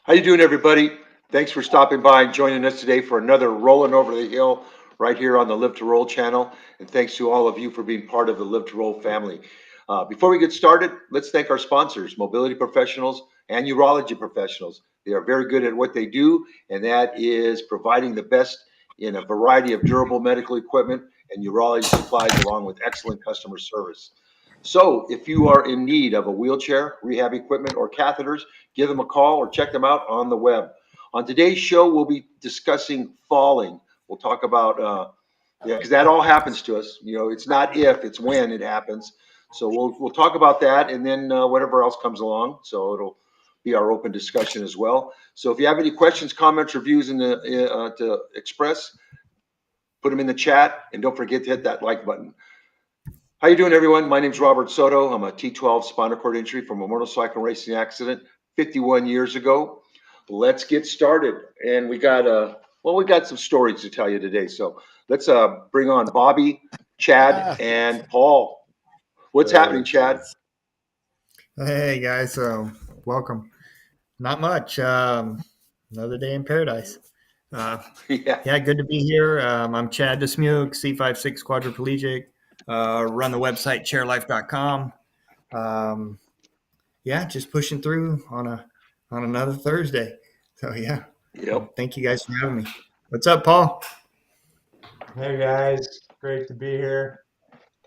How you doing, everybody? Thanks for stopping by and joining us today for another Rolling Over the Hill right here on the Live to Roll channel. And thanks to all of you for being part of the Live to Roll family. Before we get started, let's thank our sponsors, mobility professionals and urology professionals. They are very good at what they do, and that is providing the best in a variety of durable medical equipment and urology supplies along with excellent customer service. So if you are in need of a wheelchair, rehab equipment, or catheters, give them a call or check them out on the web. On today's show, we'll be discussing falling. We'll talk about, yeah, because that all happens to us. You know, it's not if, it's when it happens. So we'll talk about that, and then whatever else comes along. So it'll be our open discussion as well. So if you have any questions, comments, or views to express, put them in the chat, and don't forget to hit that like button. How you doing, everyone? My name's Robert Soto. I'm a T12 spinal cord injury from a motorcycle racing accident 51 years ago. Let's get started. And we got we got some stories to tell you today. So let's bring on Bobby, Chad, and Paul. What's happening, Chad? Hey guys, welcome. Not much. Another day in paradise. Yeah. Good to be here. I'm Chad Dismuke, C56 quadriplegic. Run the website chairlife.com. Just pushing through on another Thursday. So Yep. thank you guys for having me. What's up, Paul? Hey guys, great to be here.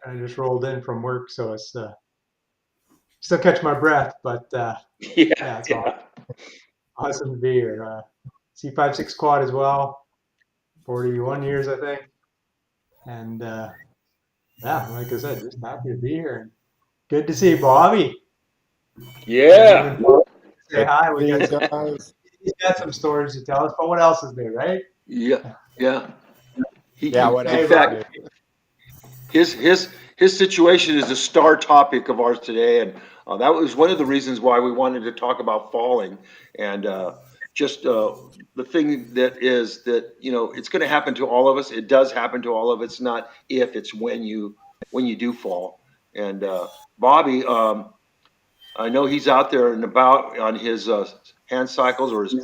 I just rolled in from work, so it's still catch my breath, but Yeah. it's awesome to be here. C56 quad as well, 41 years I think, and like I said, just happy to be here. And good to see Bobby. Yeah. Say hi. Guys. He's got some stories to tell us, but what else is there, right? Yeah. Yeah. What In else? fact, his situation is a star topic of ours today, and that was one of the reasons why we wanted to talk about falling and just the thing that is that it's going to happen to all of us. It does happen to all of us. It's not if, it's when you do fall. And Bobby, I know he's out there and about on his hand cycles or his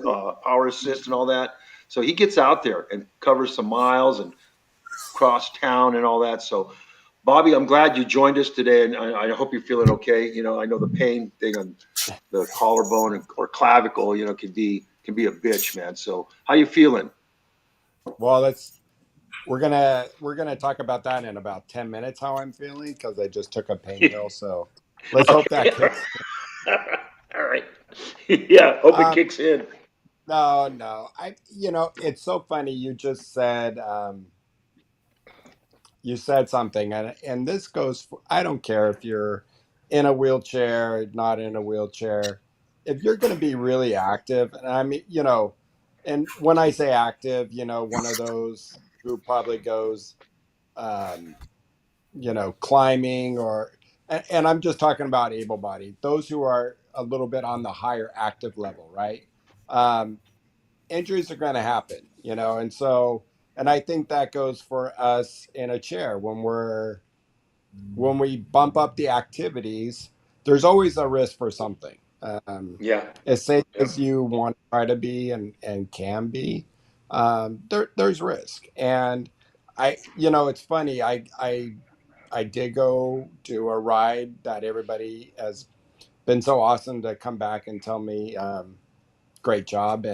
power assist and all that. So he gets out there and covers some miles and cross town and all that. So Bobby, I'm glad you joined us today, and I hope you're feeling okay. I know the pain thing on the collarbone or clavicle, can be a bitch, man. So how you feeling? Well, we're gonna talk about that in about 10 minutes. How I'm feeling because I just took a pain pill. So let's hope that kicks. All right. Yeah, hope it Um, kicks in. no, it's so funny. You said something, and this goes. I don't care if you're in a wheelchair, not in a wheelchair. If you're going to be really active, and I mean, and when I say active, one of those who probably goes, um, climbing and I'm just talking about able-bodied, those who are a little bit on the higher active level, right? Um, Injuries are going to happen, and I think that goes for us in a chair when we bump up the activities, there's always a risk for something. Yeah. As safe as you want to try to be and can be, there's risk. And it's funny. I did go do a ride that everybody has been so awesome to come back and tell me, great job.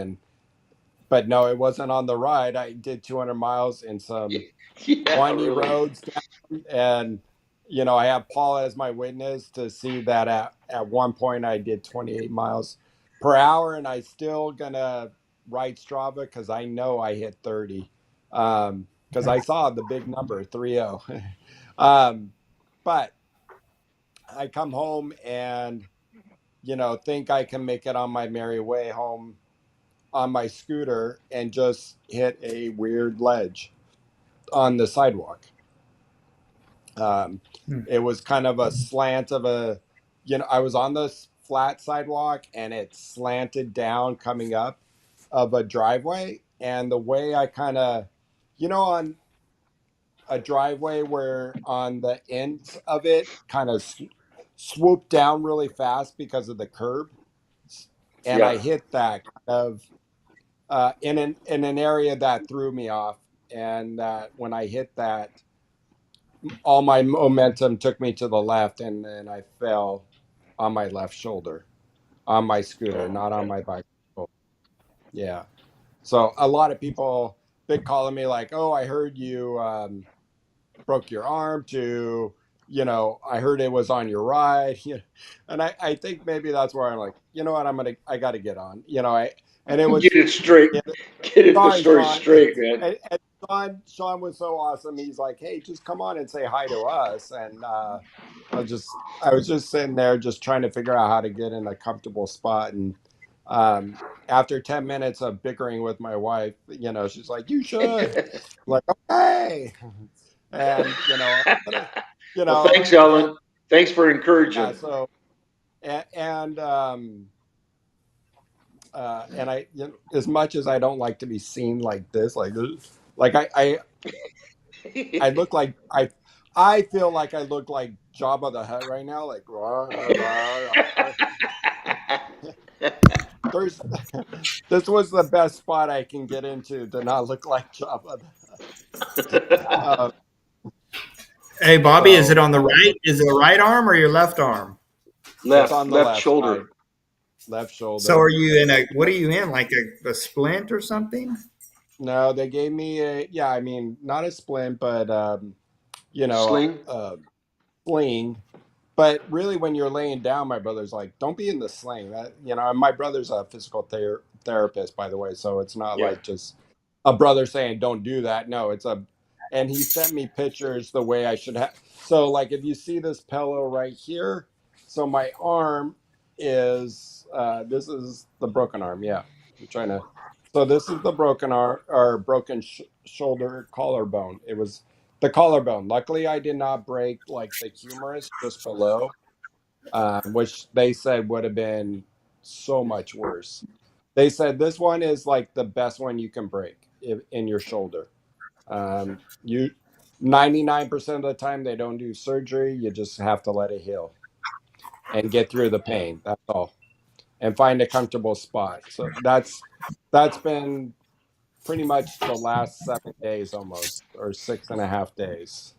But no, it wasn't on the ride. I did 200 miles in some Yeah, windy really. roads down, and I have Paul as my witness to see that at one point I did 28 miles per hour, and I still gonna write Strava because I know I hit 30, because I saw the big number 30. But I come home and think I can make it on my merry way home on my scooter and just hit a weird ledge on the sidewalk. It was kind of a slant of I was on the flat sidewalk and it slanted down coming up of a driveway. And the way I kind of, on a driveway where on the ends of it kind of swooped down really fast because of the curb, and I Yeah. hit that kind of in an area that threw me off, and that when I hit that, all my momentum took me to the left, and then I fell on my left shoulder on my scooter, Oh, not on okay. my bike. Yeah. So a lot of people been calling me like, "Oh, I heard you broke your arm." To, I heard it was on your ride. And I think maybe that's where I'm like, you know what, I got to get on. And it Get was it straight. yeah, Get it the Sorry, story Sean. straight, man. And Sean was so awesome. He's like, "Hey, just come on and say hi to us." And I was just sitting there, just trying to figure out how to get in a comfortable spot. And um, after 10 minutes of bickering with my wife, she's like, "You should." I'm like, "Okay." And Well, thanks, and then Ellen. Thanks for yeah. encouraging. So and and I, as much as I don't like to be seen like this, like I look like I feel like I look like Jabba the Hutt right now. Like, "Rawr, rawr, rawr." There's this was the best spot I can get into to not look like Jabba the Hutt. Hey, Bobby, is it So on the right? Is it the right arm or your left arm? it's Left, on the left left shoulder. side, left So shoulder. are you in what are you in? Like a splint or something? No, they gave me a, yeah. I mean, not a splint, but you know, Sling. uh, sling. But really, when you're laying down, my brother's like, "Don't be in the sling." That, and my brother's a physical therapist, by the way, so it's not Yeah. like just a brother saying, "Don't do that." No, and he sent me pictures the way I should have. So, like, if you see this pillow right here, so my arm is this is the broken arm. Yeah, I'm trying to. So this is the broken arm or broken shoulder collarbone. It was the collarbone. Luckily, I did not break like the humerus just below, which they said would have been so much worse. They said this one is like the best one you can break in your shoulder. You 99% of the time they don't do surgery. You just have to let it heal and get through the pain. That's all, and find a comfortable spot. So that's been pretty much the last 7 days almost, or 6.5 days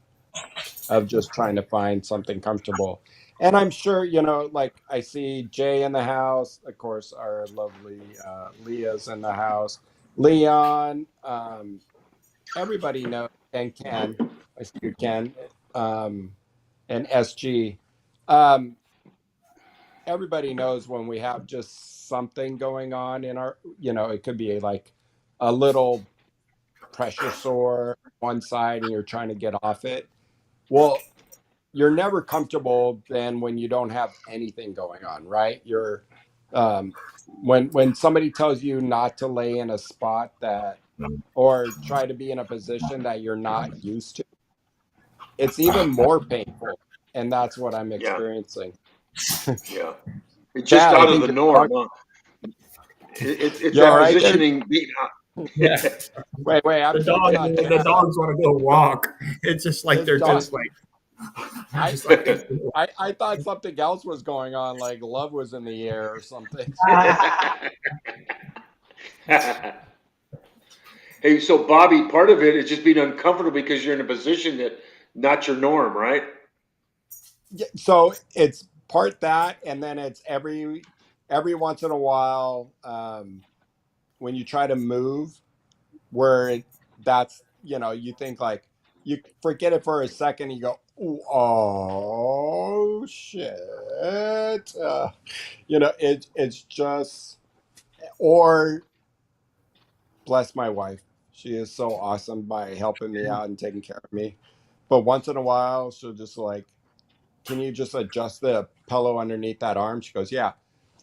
of just trying to find something comfortable. And I'm sure, like I see Jay in the house, of course, our lovely Leah's in the house, Leon, everybody knows, and Ken, I see you, Ken, um, and SG. Um, Everybody knows when we have just something going on in our, it could be like a little pressure sore one side and you're trying to get off it. Well, you're never comfortable then when you don't have anything going on, right? You're um, when somebody tells you not to lay in a spot that, or try to be in a position that you're not used to, it's even more painful, and that's what I'm Yeah. experiencing. Yeah. It's just Chad, I out of think the your norm. dog. Huh? It's You all that right there? positioning being. Yeah. Wait, I'm The checking dog, on the Chad. dogs want to go walk. It's just like His they're dog. just like, I, just like I thought something else was going on, like love was in the air or something. Hey, so Bobby, part of it is just being uncomfortable because you're in a position that not your norm, right? Yeah, so it's part that, and then it's every once in a while, when you try to move, where that's, you think like, you forget it for a second, you go, "Ooh, oh shit," it's just, or bless my wife, she is so awesome by helping me out and taking care of me, but once in a while she'll just like, "Can you just adjust the pillow underneath that arm?" She goes, "Yeah."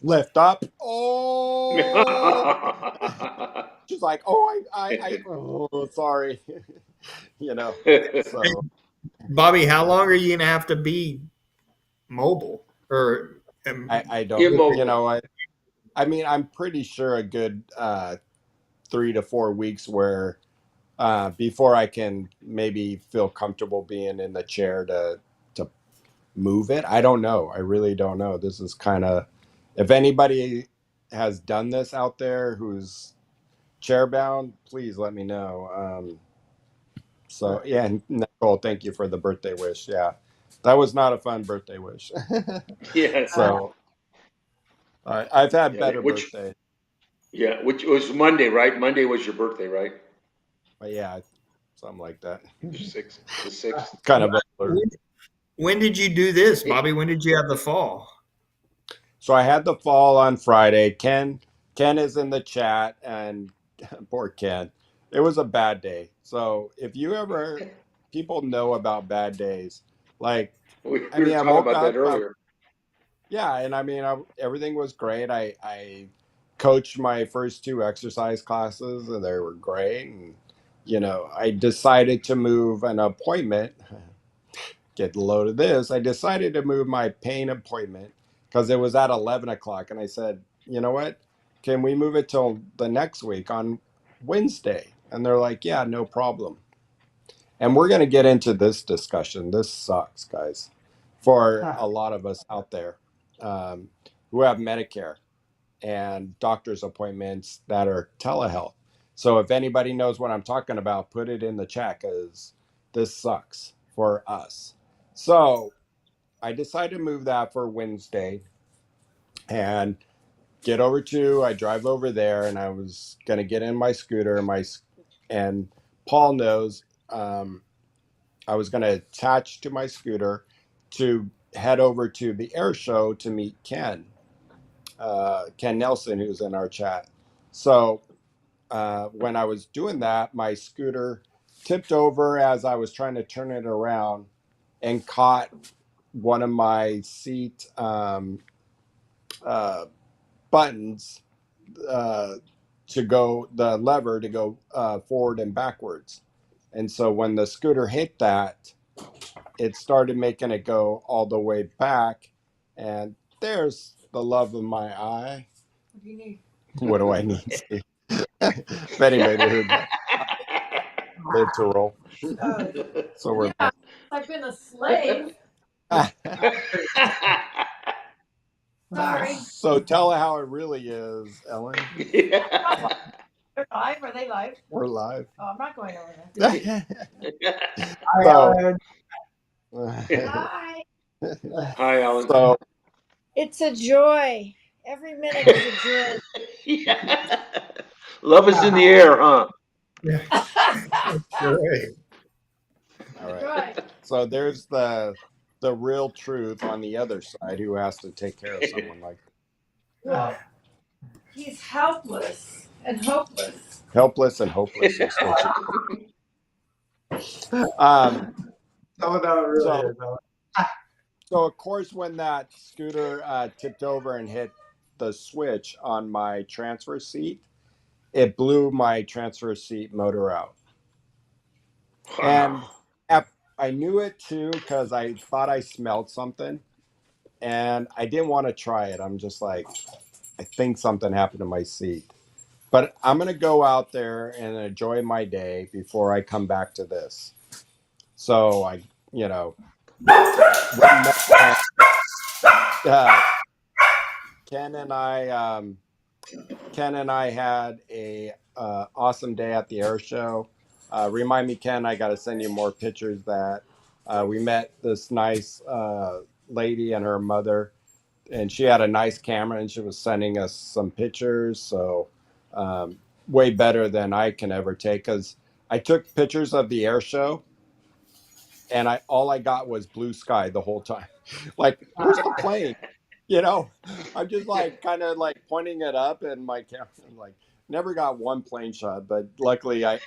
Lift up. Oh, she's like, "Oh, oh, sorry." you know. So Bobby, how long are you gonna have to be mobile or I don't, Immobile. I mean, I'm pretty sure a good 3 to 4 weeks where before I can maybe feel comfortable being in the chair to move it. I don't know. I really don't know. This is kind of, if anybody has done this out there who's chairbound, please let me know. So yeah, and Nicole, thank you for the birthday wish. Yeah, that was not a fun birthday wish. Yeah. So I've had Yeah. better birthdays, Which was Monday, right? Monday was your birthday, right? but yeah, something like that. The sixth. Kind of a blur. When did you do this, Bobby? When did you have the fall? So I had the fall on Friday. Ken is in the chat, and poor Ken. It was a bad day. So if you ever people know about bad days, like We I were mean, I talking woke about that up. earlier. Yeah, and I mean, everything was great. I coached my first two exercise classes, and they were great. And I decided to move an appointment. Get a load of this. I decided to move my pain appointment because it was at 11 o'clock, and I said, you know what? Can we move it till the next week on Wednesday? And they're like, yeah, no problem. And we're going to get into this discussion. This sucks, guys, for a lot of us out there um, who have Medicare and doctor's appointments that are telehealth. So if anybody knows what I'm talking about, put it in the chat because this sucks for us. So I decided to move that for Wednesday and I drive over there, and I was going to get in my scooter. And Paul knows. I was going to attach to my scooter to head over to the air show to meet Ken Nelson, who's in our chat. So when I was doing that, my scooter tipped over as I was trying to turn it around and caught one of my seat uh, buttons to go, the lever to go forward and backwards. And so when the scooter hit that, it started making it go all the way back. And there's the love of my eye. What do you need? What do I need? See? If anybody heard that, live to roll. So we're Yeah, I've been a slave. Sorry. So tell how it really is, Ellen. Yeah. They're live? Are they live? We're live. Oh, I'm not going over there. Hi, So, Alan. Hi. Hi, Alan. so It's a joy. Every minute is a joy. Yeah. Love is in the air, huh? Great. all right. Right. So there's the real truth on the other side who has to take care of someone like Well, he's helpless and hopeless. helpless and hopeless is what you Tell me how it really so is, Alan. so of course when that scooter tipped over and hit the switch on my transfer seat, it blew my transfer seat motor out. And I knew it too because I thought I smelled something, and I didn't want to try it. I'm just like, I think something happened to my seat. But I'm going to go out there and enjoy my day before I come back to this. So went and met Ken and I. Ken and I had a awesome day at the air show. Remind me, Ken, I got to send you more pictures. That we met this nice lady and her mother, and she had a nice camera, and she was sending us some pictures. So way better than I can ever take, because I took pictures of the air show, and all I got was blue sky the whole time. Like, where's the plane? I'm just like kind of like pointing it up, and my camera, I'm like, never got one plane shot. But luckily, I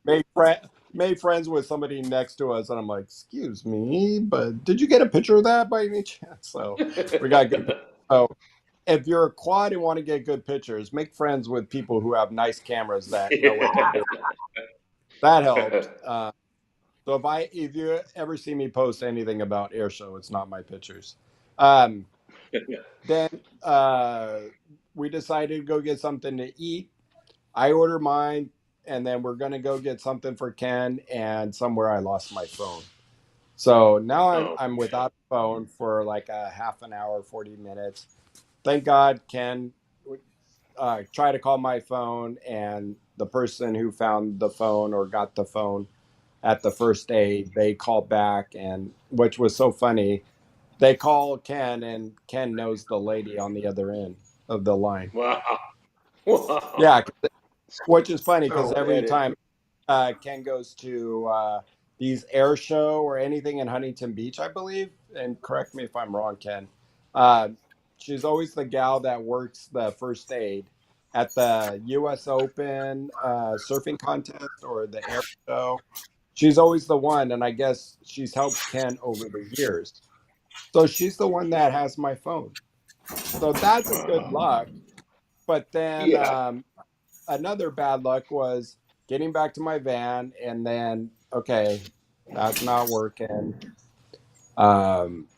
made friends with somebody next to us, and I'm like, excuse me, but did you get a picture of that by any chance? So we got good. So if you're a quad and want to get good pictures, make friends with people who have nice cameras that know what they're doing. That helped. So if you ever see me post anything about air show, it's not my pictures. Then we decided to go get something to eat. I ordered mine, and then we're gonna go get something for Ken. And somewhere I lost my phone. So now I'm Oh, I'm man. without a phone for like a half an hour, 40 minutes. Thank God Ken tried to call my phone, and the person who found the phone or got the phone at the first aid, they called back, and which was so funny. They call Ken, and Ken knows the lady on the other end of the line. Wow. Wow. Yeah, which is funny because So every edit. time Ken goes to these air show or anything in Huntington Beach, I believe, and correct me if I'm wrong, Ken. Uh, she's always the gal that works the first aid at the U.S. Open surfing contest or the air show. She's always the one, and I guess she's helped Ken over the years. So she's the one that has my phone. So that's a good luck. But then Yeah. another bad luck was getting back to my van, and then okay, that's not working. Um,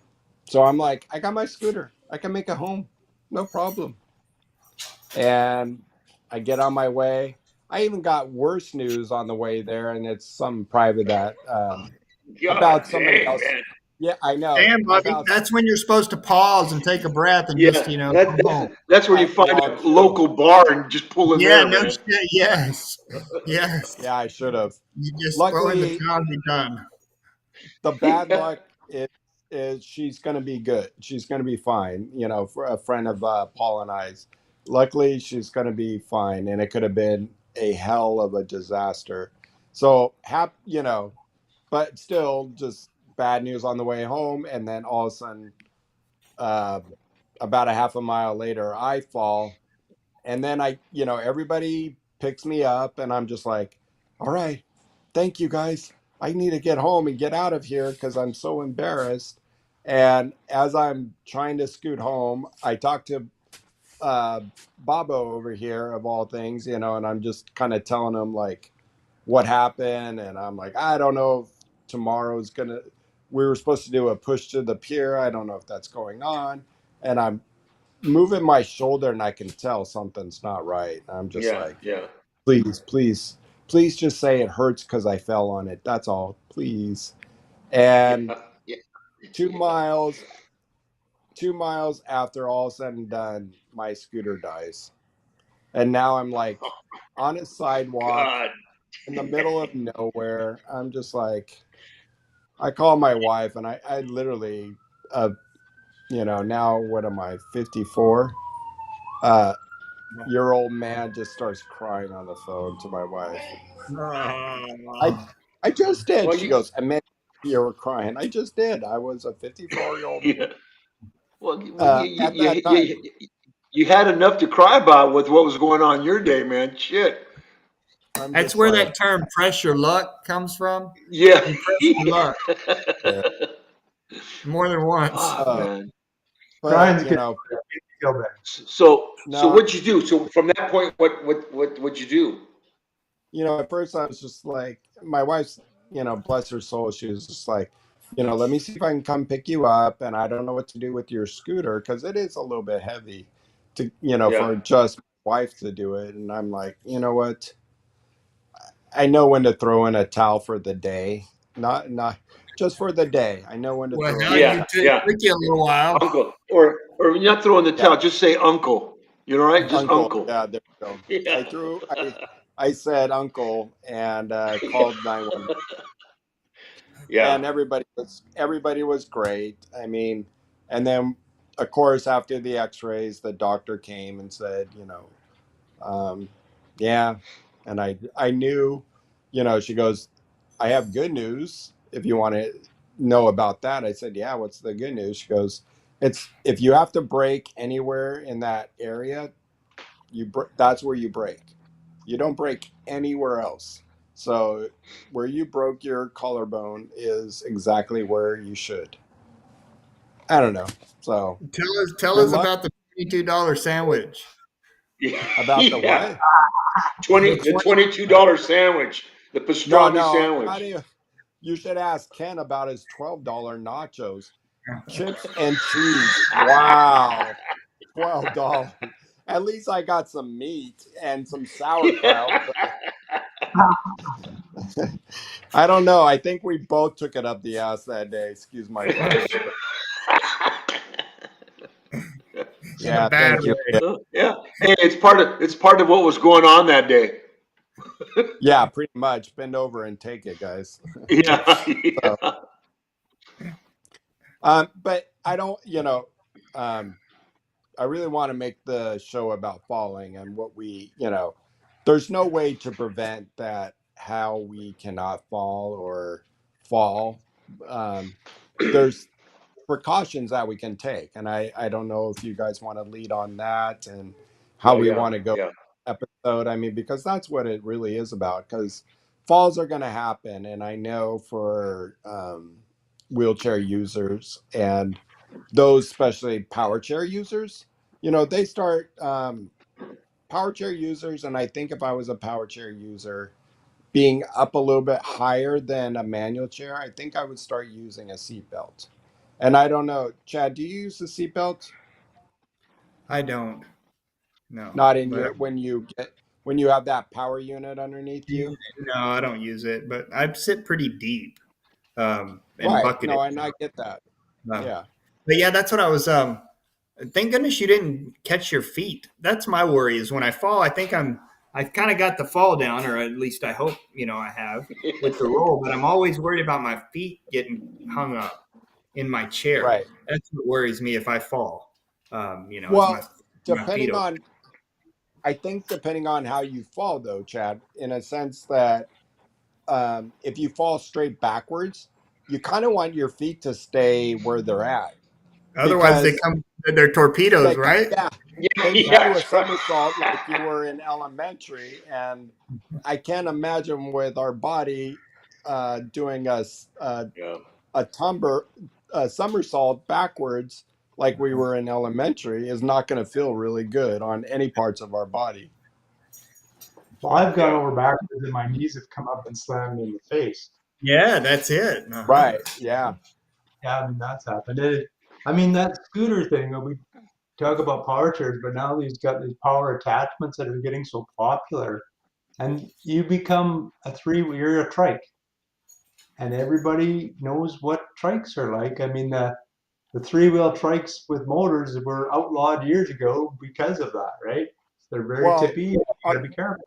so I'm like, I got my scooter. I can make it home, no problem. And I get on my way. I even got worse news on the way there, and it's some private that God about somebody dang, else. man. Yeah, I know Damn, buddy. about That's when you're supposed to pause and take a breath and just, Yeah, go home. that's where you find well, a local bar and just pull in Yeah, there, no man. shit. Yes. Yes. yeah, I should have. You just throw in the Luckily, towel and be done. the bad Yeah. luck is she's going to be good. She's going to be fine. You know, for a friend of Paul and I's. Luckily, she's going to be fine, and it could have been a hell of a disaster. So, but still, just bad news on the way home, and then all of a sudden, uh, about a half a mile later, I fall, and then everybody picks me up, and I'm just like, all right, thank you guys. I need to get home and get out of here because I'm so embarrassed. And as I'm trying to scoot home, I talk to uh, Bobo over here, of all things, and I'm just kind of telling him like what happened. And I'm like, I don't know if tomorrow's gonna, we were supposed to do a push to the pier. I don't know if that's going on. And I'm moving my shoulder, and I can tell something's not right. I'm just Yeah, like, yeah. please, please, please just say it hurts because I fell on it. That's all, please. And Yeah, yeah, 2 yeah. miles, 2 miles after all said and done, my scooter dies. And now I'm like on a sidewalk God. in the middle of nowhere. I'm just like, I call my wife, and I literally, now what am I, 54? Your old man just starts crying on the phone to my wife. I Oh. I just did. Well, She goes, I meant you were crying. I just did. I was a 54-year-old man yeah. Well, at that time. you had enough to cry about with what was going on your day, man. Shit. I'm That's just where like, that term press your luck comes from. Yeah. You press your luck yeah. more than once. Fuck, Uh, man. but Crying's good. Feel better. So no, what'd you do? So from that point, what'd you do? at first I was just like, my wife's, bless her soul, she was just like, let me see if I can come pick you up, and I don't know what to do with your scooter because it is a little bit heavy to, Yeah. for just my wife to do it. And I'm like, you know what? I know when to throw in a towel for the day. Not just for the day. I know when to Well, throw in hell, a Yeah. you towel. Yeah. took you a little while. Uncle. Or when you're not throwing the Yeah, towel, just say uncle. You know, right? Just uncle. uncle. Yeah, there you go. I Yeah. threw. I said uncle and called 911, Yeah. and everybody was great. I mean, and then of course after the X-rays, the doctor came and said, Um, yeah, and I knew, she goes, I have good news if you want to know about that. I said, yeah, what's the good news? She goes, it's if you have to break anywhere in that area, that's where you break. You don't break anywhere else. So where you broke your collarbone is exactly where you should. I don't know. So Tell good us luck about the $22 sandwich. about the Yeah. what? The The 20, $22 sandwich, the No, pastrami no, not sandwich. even. You should ask Ken about his $12 nachos, chips and cheese. Wow, $12. At least I got some meat and some sauerkraut. But I don't know. I think we both took it up the ass that day. Excuse my French, but In a yeah, bad thank you. way. Yeah. Hey, it's part of what was going on that day. Yeah, pretty much. Bend over and take it, guys. Yeah. So, Yeah. but I don't, um, I really want to make the show about falling and what there's no way to prevent that, how we cannot fall or fall. Um, there's precautions that we can take. And I don't know if you guys want to lead on that and how Oh we yeah. want to go Yeah. episode. I mean, because that's what it really is about, because falls are going to happen. And I know for wheelchair users and those, especially power chair users, they start power chair users. And I think if I was a power chair user, being up a little bit higher than a manual chair, I think I would start using a seatbelt. And I don't know, Chad, do you use the seatbelt? I don't. No, Not in but your when you have that power unit underneath you. no, I don't use it. But I sit pretty deep and Right. bucket No, it. and I get that. Um, Yeah. but yeah, that's what I was. Thank goodness you didn't catch your feet. That's my worry. Is when I fall, I've kind of got the fall down, or at least I hope I have with the roll. But I'm always worried about my feet getting hung up in my chair. Right. That's what worries me if I fall. Is my Well, feet depending open. on I think depending on how you fall though, Chad, in a sense that if you fall straight backwards, you kind of want your feet to stay where they're at Otherwise, because they're torpedoes, right? yeah, Yeah. they Yeah. can do a That's right. somersault like you were in elementary, and I can't imagine with our body doing Yeah. a a somersault backwards like we were in elementary is not going to feel really good on any parts of our body. Well, I've gone Yeah. over backwards and my knees have come up and slammed me in the face. Yeah, that's it. Uh-huh. Right? Yeah. Yeah, I mean, that's happened. I mean, that scooter thing, we talk about power chairs, but now these got these power attachments that are getting so popular. And you become you're a trike. And everybody knows what trikes are like. I mean, the three-wheel trikes with motors were outlawed years ago because of that, right? They're very Well, tippy. You got our to be careful.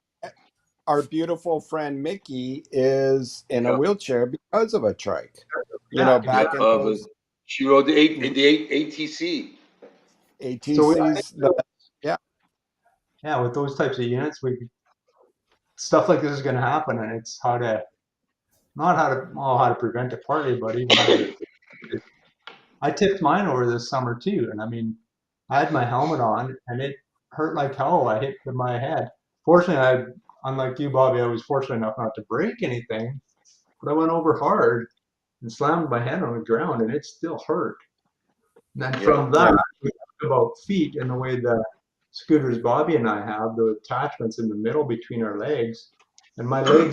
our beautiful friend Mickey is in a Yeah. wheelchair because of a trike. Yeah, Yeah. Back in But those she rode the ATC. so I think ATCs. Yeah. yeah, with those types of units, we stuff like this is going to happen, and it's not how to prevent it partly, but even how to. I tipped mine over this summer too, and I mean, I had my helmet on, and it hurt like hell. I hit my head. Fortunately, unlike you, Bobby, I was fortunate enough not to break anything, but I went over hard and slammed my head on the ground, and it still hurt. And then Yeah. from Yeah. that, we talk about feet and the way the scooters Bobby and I have, the attachments in the middle between our legs, and my leg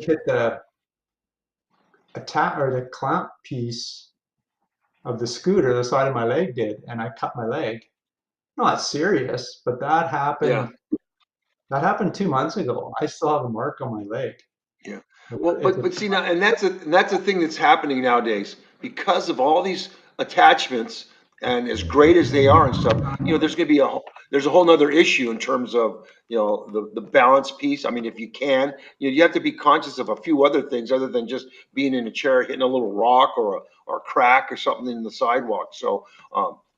hit the or the clamp piece of the scooter, the side of my leg did, and I cut my leg. Not serious, but that Yeah. happened. That happened 2 months ago. I still have a mark on my leg. Yeah. Well, It's but see now, and that's a thing that's happening nowadays because of all these attachments, and as great as they are and stuff. There's going to be there's a whole nother issue in terms of the balance piece. I mean, if you can, you have to be conscious of a few other things other than just being in a chair hitting a little rock or a crack or something in the sidewalk. So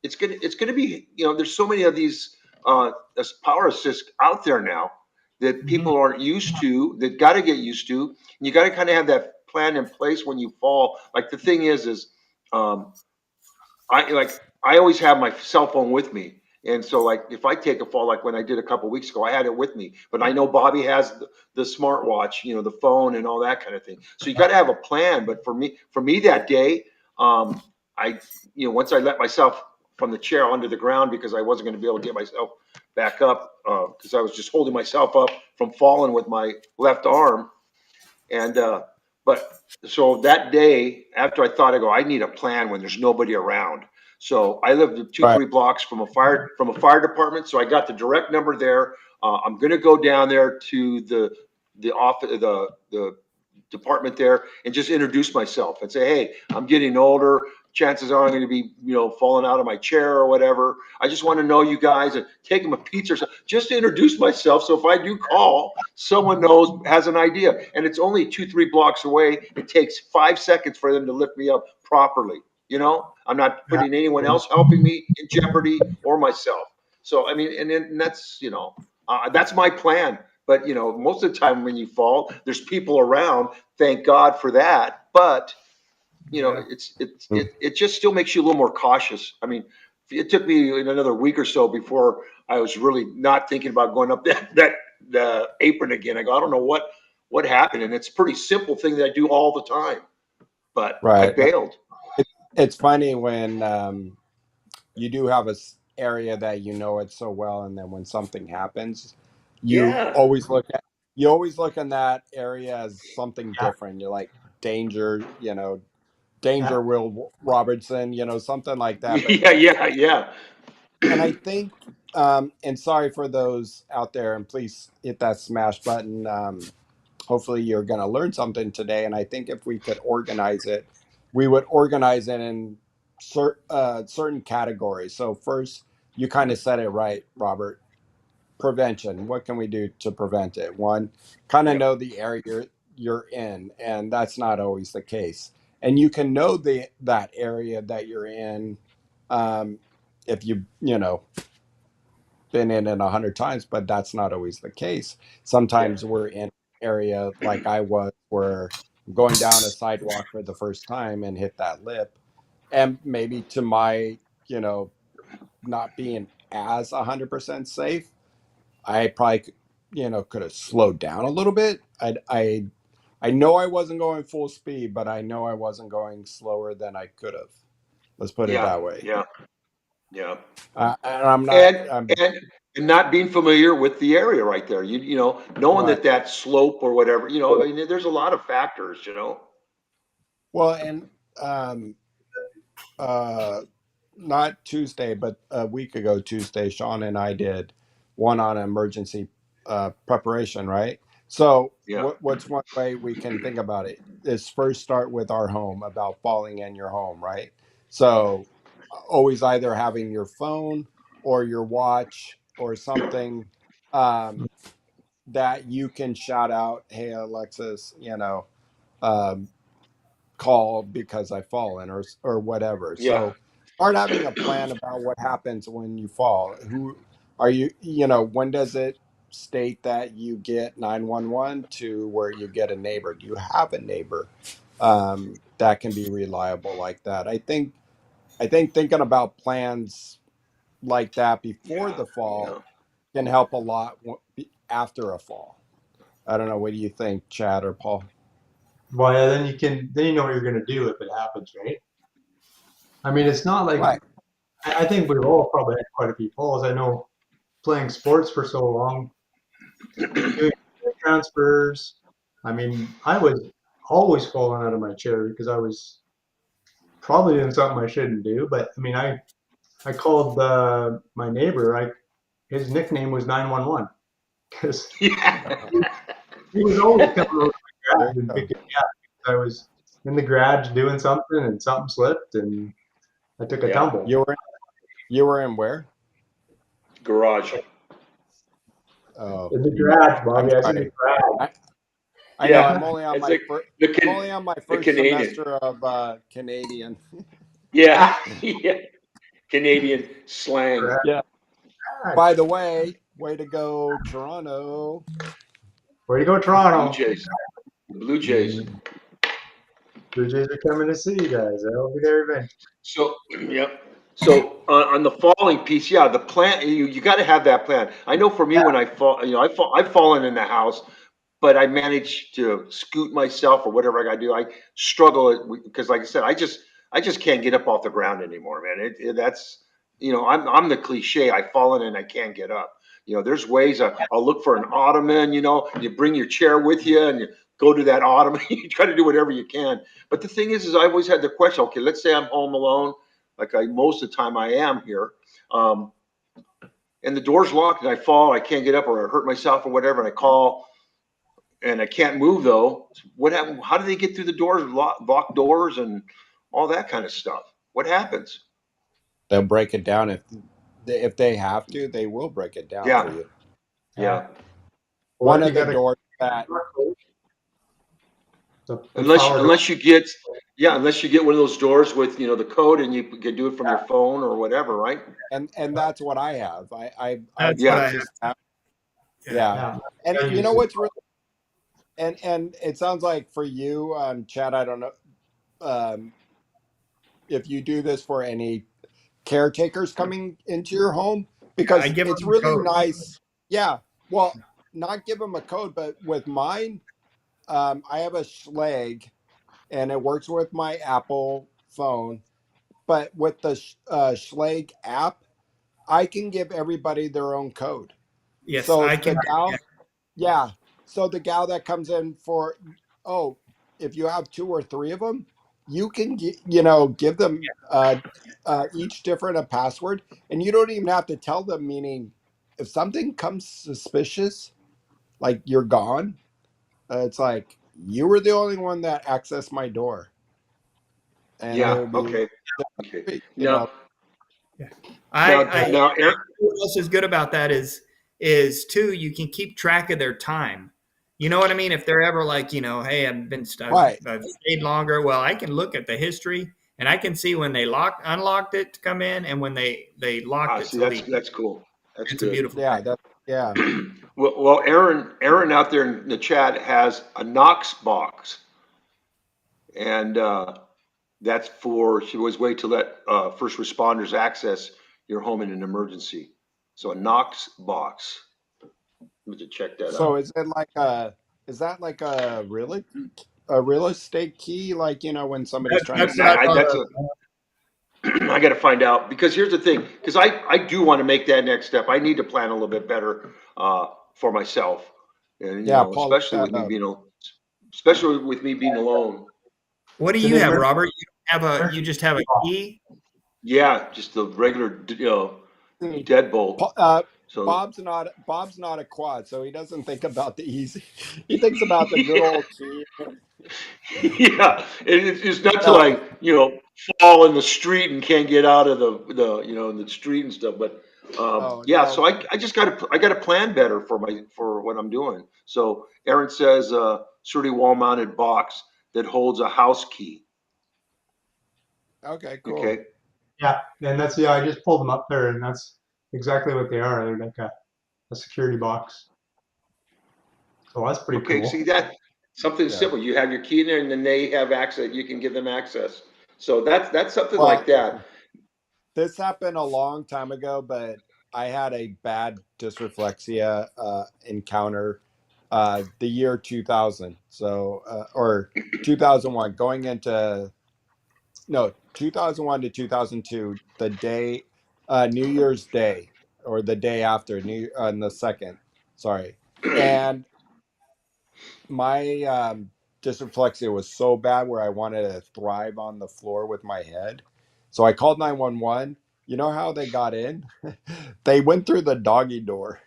it's gonna be there's so many of these power assists out there now that Mhm. people aren't used to, that got to get used to. And you got to kind of have that plan in place when you fall. Like the thing is um, I always have my cell phone with me. And so like if I take a fall, like when I did a couple weeks ago, I had it with me. But I know Bobby has the smartwatch, the phone and all that kind of thing. So you got to have a plan. But for me that day, I once I let myself from the chair onto the ground because I wasn't going to be able to get myself back up because I was just holding myself up from falling with my left arm. And but so that day, after I need a plan when there's nobody around. So I lived two, Right. 3 blocks from a fire department. So I got the direct number there. I'm gonna go down there to the office, the department there, and just introduce myself and say, hey, I'm getting older. Chances are I'm going to be, falling out of my chair or whatever. I just want to know you guys and take them a pizza or something, just to introduce myself. So if I do call, someone knows, has an idea. And it's only 2-3 blocks away. It takes 5 seconds for them to lift me up properly. I'm not putting anyone else helping me in jeopardy or myself. So, I mean, and that's my plan. But, most of the time when you fall, there's people around. Thank God for that. But, Yeah. it just still makes you a little more cautious. I mean, it took me another week or so before I was really not thinking about going up the apron again. I go, I don't know what happened. And it's a pretty simple thing that I do all the time, but I Right. bailed. It's funny when you do have a area that you know it so well, and then when something happens, you Yeah. always look in that area as something Yeah. different. You're like danger, Yeah. danger, Will Robertson, something like that. But Yeah. Yeah. Yeah. and I think, and sorry for those out there, and please hit that smash button. Hopefully, you're going to learn something today. And I think if we could organize it, we would organize it in certain categories. So first, you kind of said it right, Robert. Prevention. What can we do to prevent it? One, kind of Yep. know the area you're in, and that's not always the case. And you can know that area that you're in, um, if you been in it 100 times, but that's not always the case. Yeah. Sometimes we're in an area like I was, where I'm going down a sidewalk for the first time and hit that lip, and maybe to my, you know, not being as 100% safe, I probably, could have slowed down a little bit. I know I wasn't going full speed, but I know I wasn't going slower than I could have. Let's put it Yeah. that way. Yeah. Yeah. And I'm not. And and not being familiar with the area right there. Knowing Right. that slope or whatever. I mean, there's a lot of factors. Well, and um, uh, not Tuesday, but a week ago Tuesday, Sean and I did one on emergency preparation, right? So Yeah. what's one way we can think about it is first start with our home, about falling in your home, right? So always either having your phone or your watch or something, um, that you can shout out, hey Alexis, um, call because I've fallen, or whatever. Yeah. So start having a plan about what happens when you fall. Who are you? When does it state that you get 911 to where you get a neighbor? Do you have a neighbor that can be reliable like that? I think thinking about plans like that before Yeah. the fall Yeah. can help a lot after a fall. I don't know. What do you think, Chad or Paul? Well, yeah, then you know what you're gonna do if it happens, right? I mean, it's not like Right. I think we've all probably had quite a few falls. I know playing sports for so long, doing transfers. I mean, I was always falling out of my chair because I was probably doing something I shouldn't do. But I mean, I called my neighbor. His nickname was 911 because Yeah. he was always coming over to my There garage you and go. picking me up. I was in the garage doing something and something slipped and I took a Yeah. tumble. You were in where? Garage. Oh, In the garage, I'm Bobby. I was in the sorry. garage. I know. Yeah. I'm only on It's my like first. the I'm can only on my the first Canadian. semester of Canadian. Yeah. Yeah. Canadian slang. Yeah. By the way to go, Toronto. Way to go, Blue Toronto. Jays. Blue Jays. Mm, Blue Jays are coming to see you guys. I'll be there eventually. So, yep. So on the falling piece, yeah, the plan, you got to have that plan. I know for me, when I fall, I've fallen in the house, but I managed to scoot myself or whatever I got to do. I struggle because, like I said, I just can't get up off the ground anymore, man. That's, I'm the cliche. I've fallen and I can't get up. There's ways. I'll look for an ottoman. You bring your chair with you and you go to that ottoman. You try to do whatever you can. But the thing is I always had the question. Okay, let's say I'm home alone, like most of the time I am here. Um, and the door's locked and I fall, I can't get up or I hurt myself or whatever, and I call and I can't move though. What happened? How do they get through the doors, lock doors, and all that kind of stuff? What happens? They'll break it down if they have to. They will break it down for Yeah, you. yeah. Or One if you of the got a doors that the Unless power door. unless you get unless you get one of those doors with the code and you can do it from your phone or whatever, right? and that's what I have. I That's what I Yeah, have. just have, Yeah. yeah. Yeah, And I you know use it. what's really and it sounds like for you, Chad. I don't know um, if you do this for any caretakers coming into your home Yeah, I because give it's them the really code. nice. Yeah. Well, not give them a code, but with mine, I have a Schleg and it works with my Apple phone. But with the Schleg app, I can give everybody their own code. Yes, So I the can. gal, Yeah. yeah. So the gal that comes in for, oh, if you have two or three of them, you can give them each different a password, and you don't even have to tell them. Meaning, if something comes suspicious, like you're gone, it's like you were the only one that accessed my door, and yeah. it'll be, Okay, okay. you Now, know, Yeah. now, I now, Aaron, what else is good about that is too, you can keep track of their time. You know what I mean? If they're ever like, hey, right. I've stayed longer. Well, I can look at the history and I can see when they unlocked it to come in and when they locked it see, to leave. that's cool. That's It's a good. beautiful Yeah, thing. that, yeah. Well, Aaron out there in the chat has a Knox box, and that's for she was way to let first responders access your home in an emergency. So a Knox box. Let me just check that So out. is that like a real estate key, like when somebody's trying to That's what I sell? thought That's of. a I got to find out because here's the thing because I do want to make that next step. I need to plan a little bit better for myself, and Yeah, Paul, look especially that with me up. being especially with me being alone. What do It's an you have, emergency Robert? You just have a key? Yeah, just the regular See, deadbolt. So Bob's not a quad, so he doesn't think about the easy. He thinks about the good old key. yeah, it's not to No, like fall in the street and can't get out of the in the street and stuff. But oh yeah, no. so I just got to plan better for what I'm doing. So Aaron says sturdy wall mounted box that holds a house key. Okay, cool. Okay, Yeah, and I just pulled them up there, and that's exactly what they are. They're like a security box. So that's pretty okay. cool. See that something Yeah. simple. You have your key in there, and then they have access. You can give them access. So that's something like Well, that. this happened a long time ago, but I had a bad dysreflexia encounter the year 2000. So or 2001 going into no 2001 to 2002, the day New Year's Day or the day after New on the second, sorry. And my dysreflexia was so bad where I wanted to thrive on the floor with my head. So I called 911. You know how they got in? They went through the doggy door.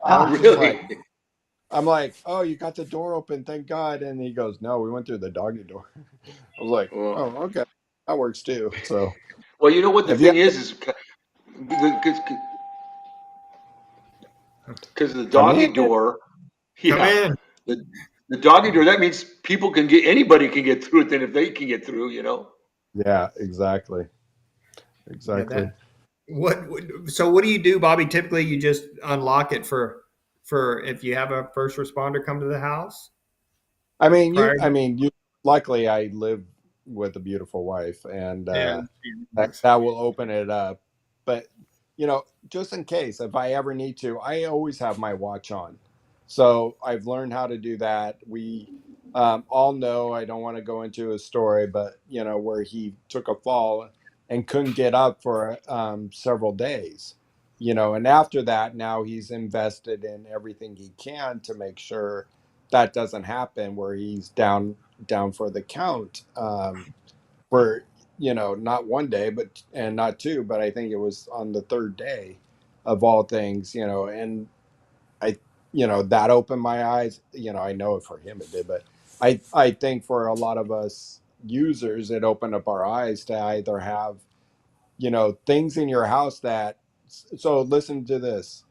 I was just like, Really? I'm like, oh, you got the door open, thank God. And he goes, no, we went through the doggy door. I was like, Well, oh, okay, that works too. So well, you know what the if you thing have to is because of the come doggy in, door. Come Yeah, in. the the doggy door. That means anybody can get through it. Then if they can get through. yeah, exactly, Yeah, exactly. that so what do you do, Bobby? Typically you just unlock it for if you have a first responder come to the house prior I mean, you. Luckily, I live with a beautiful wife, and yeah. that will open it up. But just in case, if I ever need to, I always have my watch on. So I've learned how to do that. We all know I don't want to go into a story, but where he took a fall and couldn't get up for several days. And after that, now he's invested in everything he can to make sure that doesn't happen, where he's down for the count. For not one day but and not two, but I think it was on the third day of all things. And I that opened my eyes. I know for him it did, but I think for a lot of us users, it opened up our eyes to either have, things in your house that, so listen to this.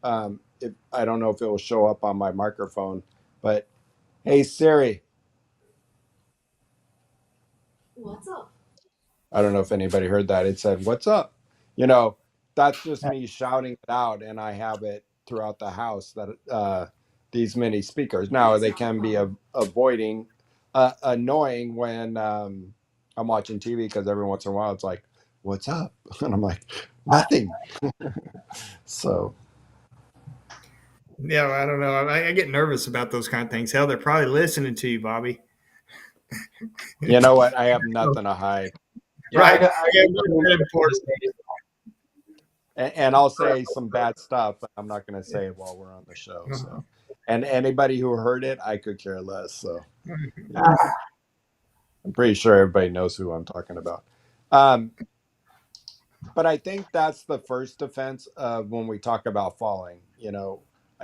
If I don't know if it will show up on my microphone, but hey Siri, What's up? I don't know if anybody heard that. It said, "What's up?" You know, that's just Yeah. me shouting it out, and I have it throughout the house that these mini speakers. Now they can be avoiding annoying when I'm watching TV because every once in a while it's like, "What's up?" and I'm like, "Nothing." So Yeah, I don't know. I get nervous about those kind of things. Hell, they're probably listening to you, Bobby. you know what? I have nothing to hide, Yeah, Right? I Yeah, got that's important. and I'll say some bad stuff, but I'm not going to say it while we're on the show. So, and anybody who heard it, I could care less. So. I'm pretty sure everybody knows who I'm talking about. Um, but I think that's the first defense of when we talk about falling.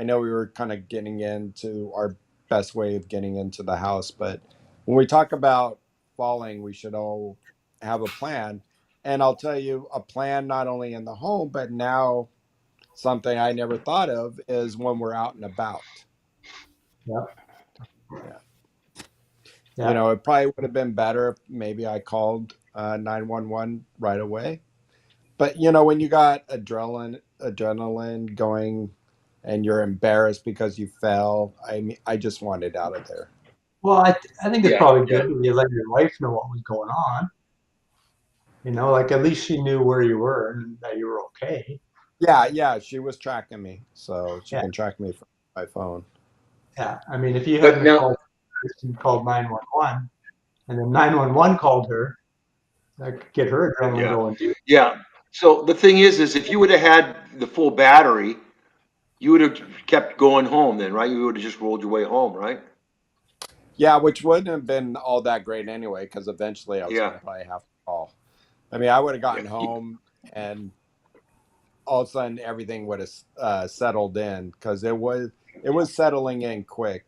I know we were kind of getting into our best way of getting into the house, but when we talk about falling, we should all have a plan. And I'll tell you, a plan not only in the home, but now something I never thought of is when we're out and about. Yeah, Yeah. yeah. It probably would have been better if maybe I called 911 right away. But when you got adrenaline going and you're embarrassed because you fell, I mean, I just wanted out of there. Well, I think it's Yeah, probably yeah, good that you let your wife know what was going on. Like at least she knew where you were and that you were okay. Yeah, yeah, she was tracking me, so she Yeah, can track me from my phone. yeah. I mean, if you but hadn't now, called first and called 911, and then 911 called her, that could get her adrenaline yeah, going too. yeah. So the thing is if you would have had the full battery, you would have kept going home then, right? You would have just rolled your way home, right? Yeah, which wouldn't have been all that great anyway, because eventually I was Yeah, going to probably have to call. I mean, I would have yeah, gotten home and all of a sudden everything would have settled in because it was settling in quick.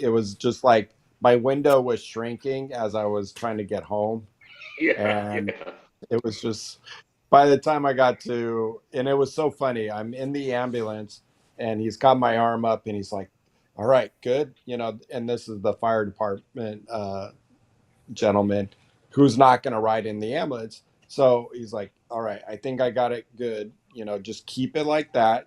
It was just like my window was shrinking as I was trying to get home, yeah, and yeah. it was just by the time I got to, and it was so funny. I'm in the ambulance, and he's got my arm up, and he's like, "All right, good," and this is the fire department gentleman who's not going to ride in the ambulance. So he's like, "All right, I think I got it good. Just keep it like that,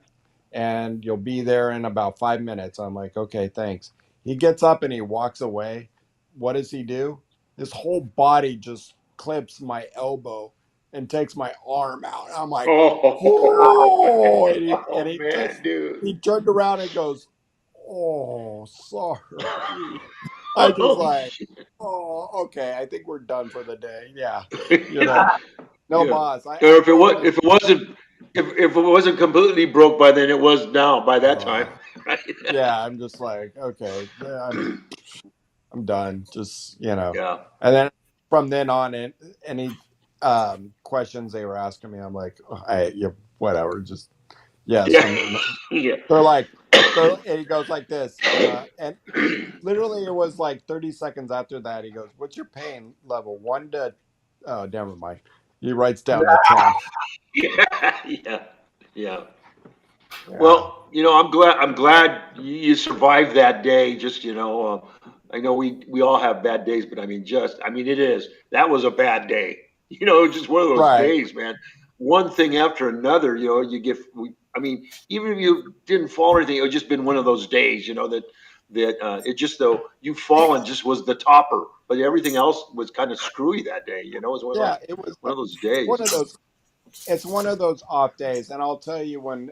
and you'll be there in about 5 minutes." I'm like, "Okay, thanks." He gets up and he walks away. What does he do? His whole body just clips my elbow and takes my arm out. I'm like, "Oh!" And he, and Oh he man, just dude. he turned around and goes, "Oh, sorry." I just Oh like, shit. "Oh, okay. I think we're done for the day." Yeah, you Yeah, know, no yeah. boss. I Or if it told was, him, if it wasn't, if it wasn't completely broke by then, it was now by that time, uh, right? yeah. I'm just like, okay, yeah, I'm done. Just Yeah, and then from then on, and any questions they were asking me, I'm like, oh, yeah, whatever. Just yes. yeah, I'm. yeah. They're like, and he goes like this, and literally it was like 30 seconds after that. He goes, "What's your pain level? One to." Oh, never mind. He writes down a 10. Yeah, yeah, yeah. Yeah. Well, I'm glad you survived that day. Just, I know we all have bad days, but that was a bad day. Just one of those Right. days, man. One thing after another, even if you didn't fall or anything, it would just been one of those days, that it just though you fallen just was the topper, but everything else was kind of screwy that day. It was Yeah. It was. one of those It's one days. of those. It's one of those off days, and I'll tell you when.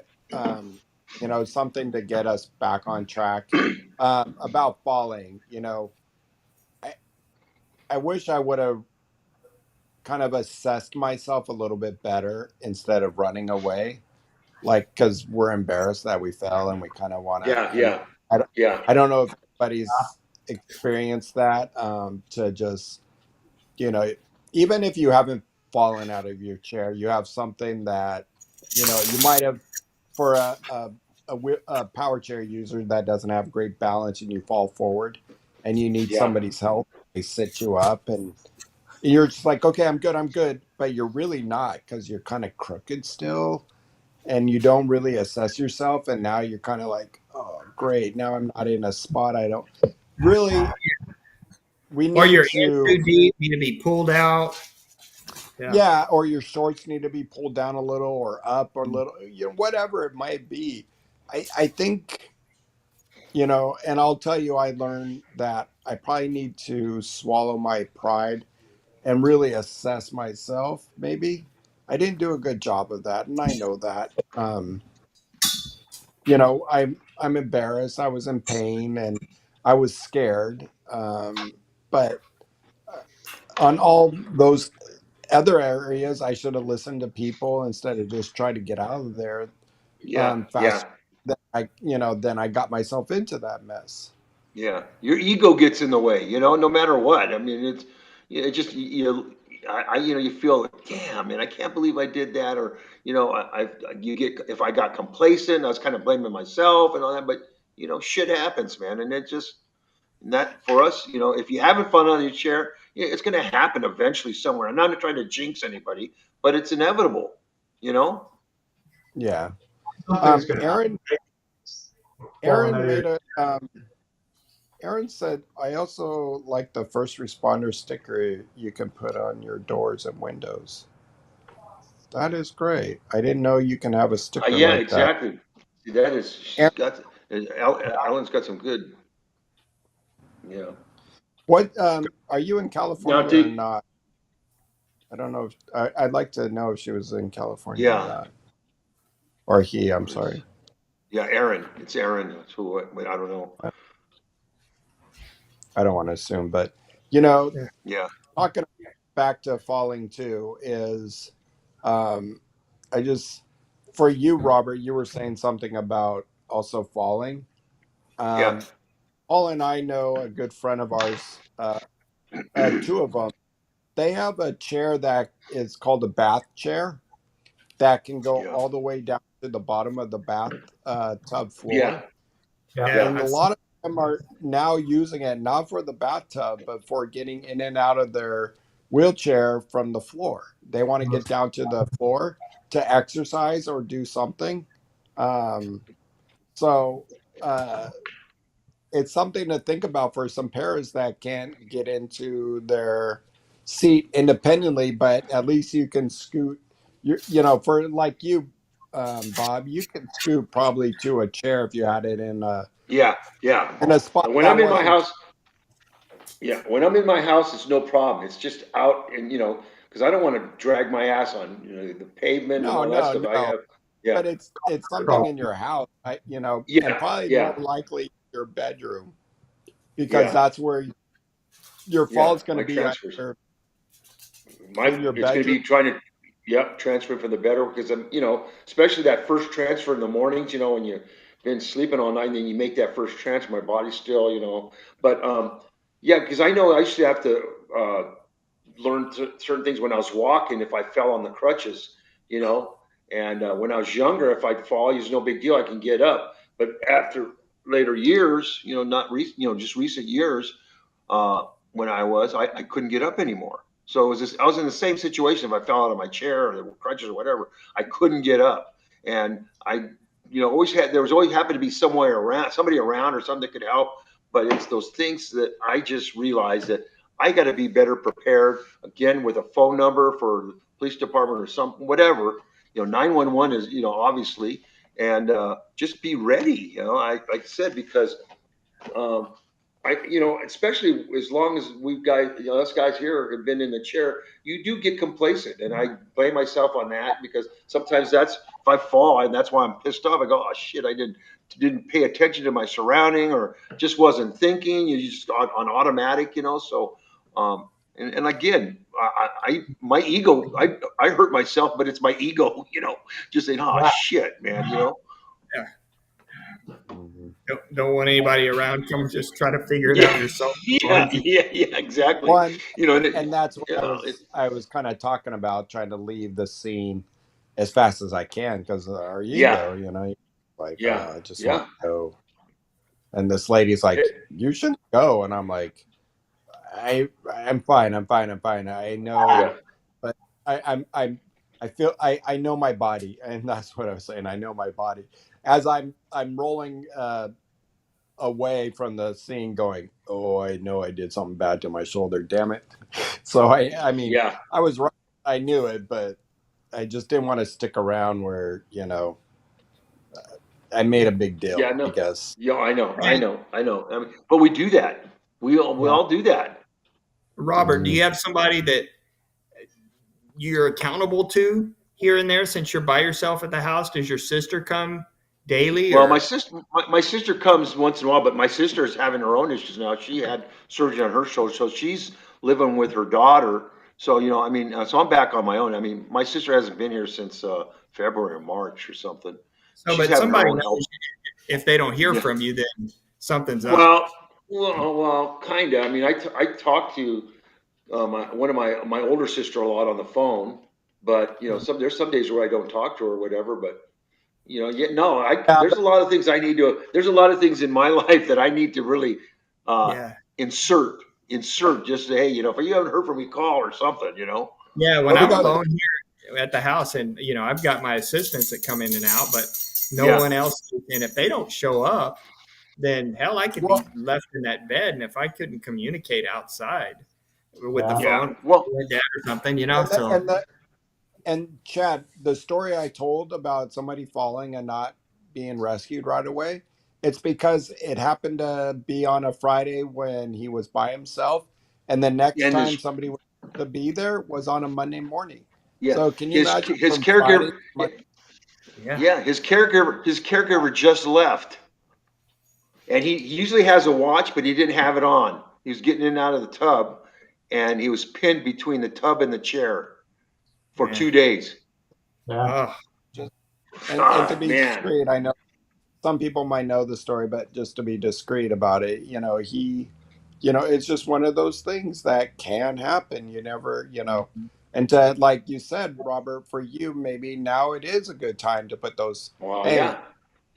Something to get us back on track. About falling. I I wish I would have kind of assessed myself a little bit better instead of running away, like because we're embarrassed that we fell and we kind of want to. Yeah, And yeah, I don't, yeah, I don't know if anybody's experienced that. To just you know, even if you haven't fallen out of your chair, you have something that you might have for a power chair user that doesn't have great balance and you fall forward and you need Yeah, somebody's help, they sit you up and you're just like, okay, I'm good, but you're really not because you're kind of crooked still and you don't really assess yourself. And now you're kind of like, oh, great. Now I'm not in a spot I don't really. We Or need you're in to, too deep, need to be pulled out. Yeah. yeah, or your shorts need to be pulled down a little or up or a little, whatever it might be. I think, and I'll tell you, I learned that I probably need to swallow my pride and really assess myself. Maybe I didn't do a good job of that, and I know that. I'm embarrassed. I was in pain and I was scared. But on all those other areas, I should have listened to people instead of just trying to get out of there yeah, fast. yeah, Then I got myself into that mess. yeah. Your ego gets in the way, no matter what. I mean, it just, you feel like, damn, man, I can't believe I did that. Or, if I got complacent, I was kind of blaming myself and all that. But, shit happens, man. And and that for us, if you're having fun on your chair, yeah, it's going to happen eventually somewhere. I'm not trying to jinx anybody, but it's inevitable, you know? Yeah. Something's going to happen. Aaron, Falling Aaron that area. made a, Aaron said, I also like the first responder sticker you can put on your doors and windows. That is great. I didn't know you can have a sticker Yeah, like that. exactly. See, that is, she's Aaron, got, Ellen's got some good, yeah. what are you in Now, California or not? I don't know. I'd like to know if she was in California or yeah, not, or he. I'm it's, sorry. yeah, Aaron. It's Aaron. That's who, I don't know. I don't want to assume, but you know, Yeah. Yeah, talking back to falling too is, um, I just for you, Robert, you were saying something about also falling. yeah, Um, Paul and I know a good friend of ours, two of them. They have a chair that is called a bath chair that can go yeah, all the way down to the bottom of the bath tub yeah, floor. Yeah. Yeah. And a I've lot of them are now using it not for the bathtub, but for getting in and out of their wheelchair from the floor. They want to get down to the floor to exercise or do something. Um, so uh, it's something to think about for some parents that can't get into their seat independently, but at least you can scoot. For like you, Bob, you can scoot probably to a chair if you had it yeah, yeah. in a spot When that I'm in my wasn't. house, yeah, when I'm in my house, it's no problem. It's just out and, because I don't want to drag my ass on, the pavement and No, all that no, stuff. I no. have, yeah, But it's something Problem. in your house, and yeah, probably more yeah, likely your bedroom because yeah, that's where your fall yeah. is going to My be transfers. in your It's going to bedroom. be trying to, yep, transfer for the better because I'm, especially that first transfer in the mornings, when you've been sleeping all night and then you make that first transfer, my body's still, but, yeah, because I know I used to have to, learn certain things when I was walking if I fell on the crutches, you know. And when I was younger, if I'd fall, it's no big deal. I can get up. But after later years, not just recent years, when I couldn't get up anymore. So it was I was in the same situation. If I fell out of my chair or the crutches or whatever, I couldn't get up. And always there was always happened to be somebody around or something that could help. But it's those things that I just realized that I got to be better prepared again with a phone number for the police department or something, whatever. 911 is, obviously, and just be ready. Like I said, because um, especially as long as we've got, us guys here have been in the chair, you do get complacent. And I blame myself on that because sometimes if I fall and that's why I'm pissed off, I go, oh shit, I didn't pay attention to my surrounding or just wasn't thinking. You just on automatic, so, and again, my ego, I hurt myself, but it's my ego, just saying, oh Yeah. shit, man, yeah. Mhm. Don't want anybody around. Come just try to figure it out Yeah, yourself. yeah, yeah, exactly. One, and that's what Yeah, I was kind of talking about, trying to leave the scene as fast as I can because our yeah, ego. Like, Yeah. I just want Yeah. to go. And this lady's like, It- you shouldn't go. And I'm like, I'm fine. I'm fine. I'm fine. I yeah. know, but I'm I feel I know my body, and that's what I was saying. I know my body as I'm rolling away from the scene, going, oh, I know I did something bad to my shoulder. Damn it. So I mean, Yeah. I was right. I knew it, but I just didn't want to stick around where I made a big Yeah. deal. I No. guess. Yeah. I know. I And know. I know. I mean, but we do that. We Yeah. all do that. Robert, do Mm. you have somebody that you're accountable to here and there since you're by yourself at the house? Does your sister come daily Well, or? my sister comes once in a while, but my sister is having her own issues now. She had surgery on her shoulder, so she's living with her daughter. So, I mean, so I'm back on my own. I mean, my sister hasn't been here since February or March or something. So, She's but having her somebody own health. knows if they don't hear Yeah. from you, then something's up. Well, well, kind of. I mean, I talk to one of my older sister a lot on the phone, but there's some days where I don't talk to her or whatever. But yeah, no, Yeah, there's but a lot of things there's a lot of things in my life that I need to really Yeah. insert just say, hey, if you haven't heard from me, call or something. Yeah. When but we I'm got alone here at the house and, I've got my assistants that come in and out, but no Yeah, one else. And if they don't show up, then hell, I could well, be left in that bed. And if I couldn't communicate outside with the Yeah. yeah. phone, Well, with dad or something, and the, so and the and Chad, the story I told about somebody falling and not being rescued right away, it's because it happened to be on a Friday when he was by himself, and the next and time his somebody was to be there was on a Monday morning. yeah, So can you his imagine his from Friday caregiver, to Monday? yeah. yeah, his caregiver just left, and he usually has a watch, but he didn't have it on. He was getting in and out of the tub, and he was pinned between the tub and the chair for Man. 2 days. Yeah. Oh, Just and to God, be man. discreet, I know some people might know the story, but just to be discreet about it, it's just one of those things that can happen. You never, and to, like you said, Robert, for you, maybe now it is a good time to put those, Well, hey, yeah,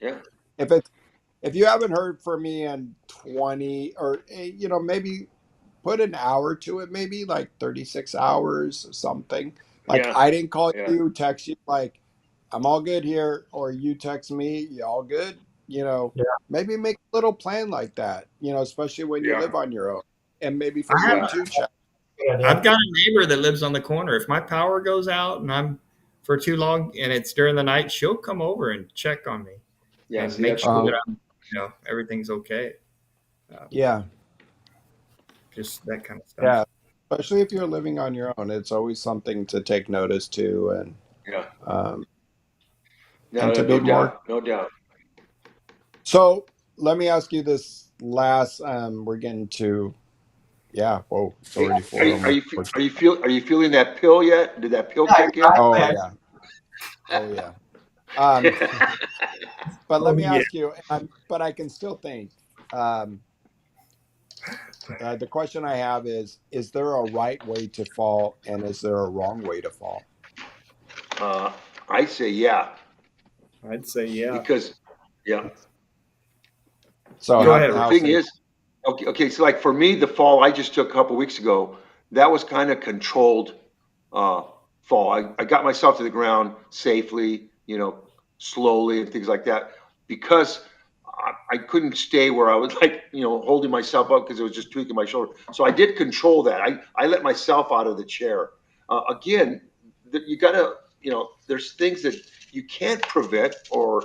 yeah, if it's, if you haven't heard from me in 20 or, maybe put an hour to it, maybe like 36 hours or something. Like yeah, I didn't call yeah, you, text you, like I'm all good here, or you text me, you all good? Yeah. Maybe make a little plan like that, especially when you yeah, live on your own. And maybe for I have you yeah, too, Chad. Good I've idea. got a neighbor that lives on the corner. If my power goes out and I'm for too long and it's during the night, she'll come over and check on me yeah. and See, make that's sure Uh, that cool. everything's okay. Uh, yeah, just that kind of stuff. yeah. Especially if you're living on your own, it's always something to take notice to Yeah, um, no, and to no, be no more. doubt, no doubt. So let me ask you this last. We're getting to. Yeah. Whoa. It's Hey, already are four. you are Almost you four. are you feeling that pill yet? Did that pill kick in? Oh yeah. Oh yeah. Um, but let Oh me yeah. ask you. But I can still think. Um, the question I have is there a right way to fall, and is there a wrong way to fall? uh, I say yeah, I'd say yeah. because yeah, So Go how ahead, the Rob. how thing so? is, okay, so like for me, the fall I just took a couple weeks ago, that was kind of controlled uh, fall. I got myself to the ground safely, slowly and things like that, because I couldn't stay where I was like, holding myself up because it was just tweaking my shoulder. So I did control that. I let myself out of the chair. Again, you gotta, there's things that you can't prevent or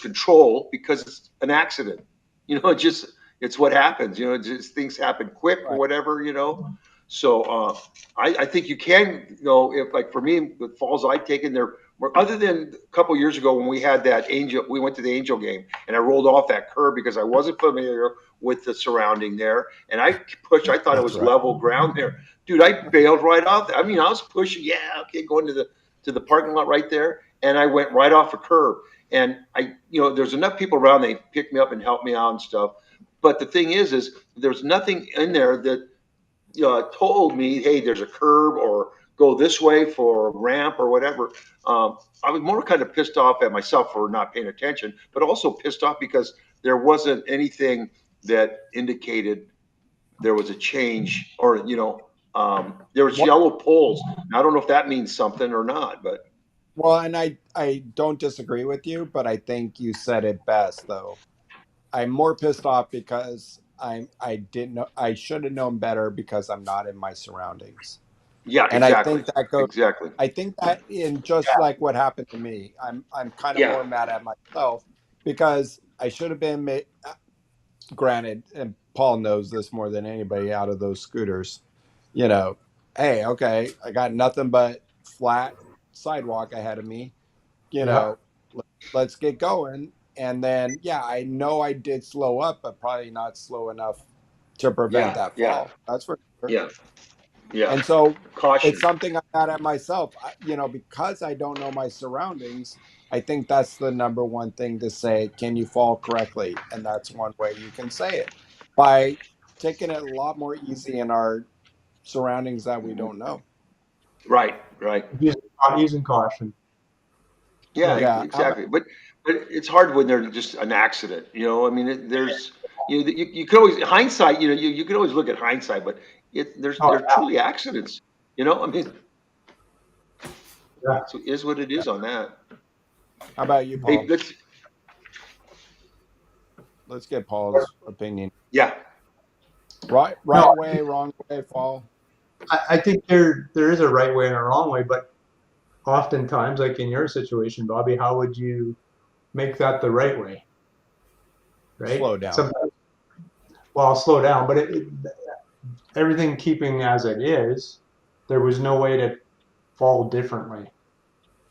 control because it's an accident. It's what happens. Just things happen quick or Right. whatever. So I think you can, if like for me, the falls I've taken there, other than a couple years ago when we had that angel, we went to the angel game and I rolled off that curb because I wasn't familiar with the surrounding there. And I pushed, I thought it That's was right. level ground there. Dude, I bailed right off. I mean, I was pushing, yeah, okay, going to the parking lot right there. And I went right off a curb. And there's enough people around, they picked me up and helped me out and stuff. But the thing is there's nothing in there that told me, hey, there's a curb or go this way for ramp or whatever. I was more kind of pissed off at myself for not paying attention, but also pissed off because there wasn't anything that indicated there was a change, or there was What? yellow poles. Now, I don't know if that means something or not, but Well, and I don't disagree with you, but I think you said it best though. I'm more pissed off because I didn't know, I should have known better because I'm not in my surroundings. yeah, And I exactly, think that goes exactly. I think that in just like what happened to me, I'm kind of Yeah, more mad at myself because I should have been granted, and Paul knows this more than anybody out of those scooters, you know, hey, okay, I got nothing but flat sidewalk ahead of me, you Yeah. know, let's get going. And then, yeah, I know I did slow up, but probably not slow enough to prevent yeah, that yeah, fall. That's for sure. yeah, yeah. And so Caution. it's something I'm mad at myself, because I don't know my surroundings. I think that's the number one thing to say. Can you fall correctly? And that's one way you can say it by taking it a lot more easy in our surroundings that we don't know. Right, right. Using caution. Yeah, Yeah. Yeah. How about, exactly. But it's hard when they're just an accident. I mean, there's you can always hindsight. You can always look at hindsight, but Oh, they're truly accidents. I mean, yeah. so it is what it yeah. is on that. How about you, Hey, Paul? Let's get Paul's opinion. yeah, Right, No, right way, wrong way, fall. I think there is a right way and a wrong way, but oftentimes, like in your situation, Bobby, how would you make that the right way? Right? Slow down. Sometimes, well, I'll slow down, but everything keeping as it is, there was no way to fall differently,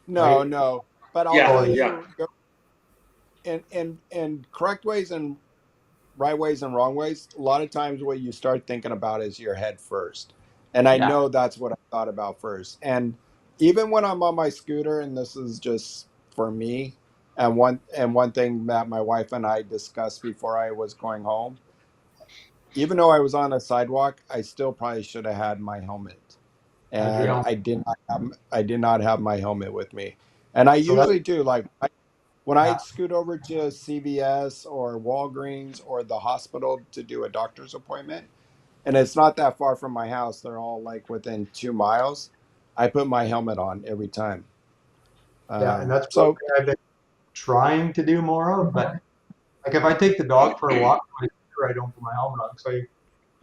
No, right? no. But I'll yeah, Oh, tell yeah, you, in correct ways and right ways and wrong ways, a lot of times what you start thinking about is your head first. And I yeah. know that's what I thought about first. And even when I'm on my scooter, and this is just for me, and one thing that my wife and I discussed before I was going home, even though I was on a sidewalk, I still probably should have had my helmet. As you And know, I did not have my helmet with me. And I so that usually do, like when I yeah, scoot over to CVS or Walgreens or the hospital to do a doctor's appointment, and it's not that far from my house, they're all like within 2 miles. I put my helmet on every time. yeah, and that's one So thing I've been trying to do more of. But like if I take the dog for a walk, I don't put my helmet on because